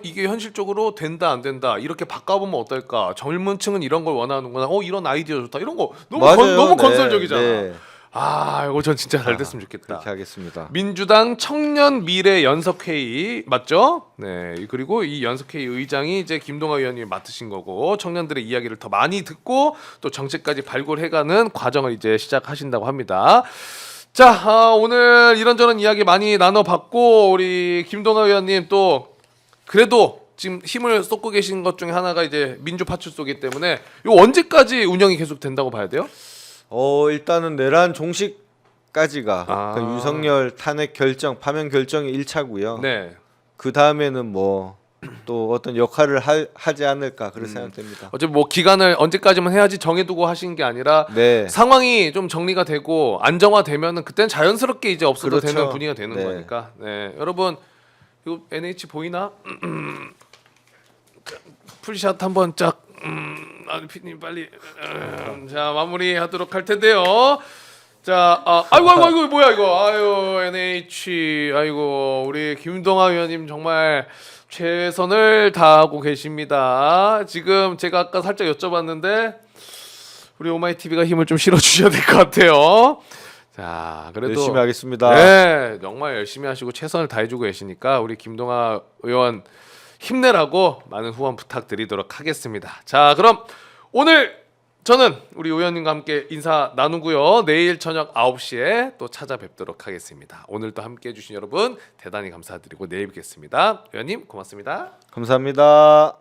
이게 현실적으로 된다 안 된다 이렇게 바꿔보면 어떨까. 젊은층은 이런 걸 원하는구나. 이런 아이디어 좋다. 이런 거 너무 맞아요. 너무 네, 건설적이잖아. 네. 이거 전 진짜 잘 됐으면 좋겠다. 그렇게 하겠습니다. 민주당 청년 미래 연석회의 맞죠? 네. 그리고 이 연석회의 의장이 이제 김동아 의원님이 맡으신 거고 청년들의 이야기를 더 많이 듣고 또 정책까지 발굴해가는 과정을 이제 시작하신다고 합니다. 자, 오늘 이런저런 이야기 많이 나눠봤고 우리 김동아 의원님 또 그래도 지금 힘을 쏟고 계신 것 중에 하나가 이제 민주파출소이기 때문에 이거 언제까지 운영이 계속 된다고 봐야 돼요? 일단은 내란 종식까지가 아. 그 윤석열 탄핵 결정, 파면 결정이 1차고요. 네. 그 다음에는 뭐 또 어떤 역할을 하지 않을까 그렇게 생각됩니다. 어차피 뭐 기간을 언제까지만 해야지 정해두고 하신 게 아니라 네. 상황이 좀 정리가 되고 안정화되면은 그때는 자연스럽게 이제 없어도 그렇죠. 되는 분위기가 되는 네. 거니까. 네, 여러분 이거 NH 보이나? 풀샷 한번 짝. 피님 빨리. 자 마무리하도록 할 텐데요. 자, 아이고 뭐야 이거? 아유 NH, 아이고 우리 김동아 의원님 정말 최선을 다하고 계십니다. 지금 제가 아까 살짝 여쭤봤는데 우리 오마이 TV가 힘을 좀 실어 주셔야 될 것 같아요. 자, 그래도 열심히 하겠습니다. 네, 정말 열심히 하시고 최선을 다해주고 계시니까 우리 김동아 의원 힘내라고 많은 후원 부탁드리도록 하겠습니다. 자, 그럼 오늘 저는 우리 의원님과 함께 인사 나누고요. 내일 저녁 9시에 또 찾아뵙도록 하겠습니다. 오늘도 함께해 주신 여러분 대단히 감사드리고 내일 뵙겠습니다. 의원님 고맙습니다. 감사합니다.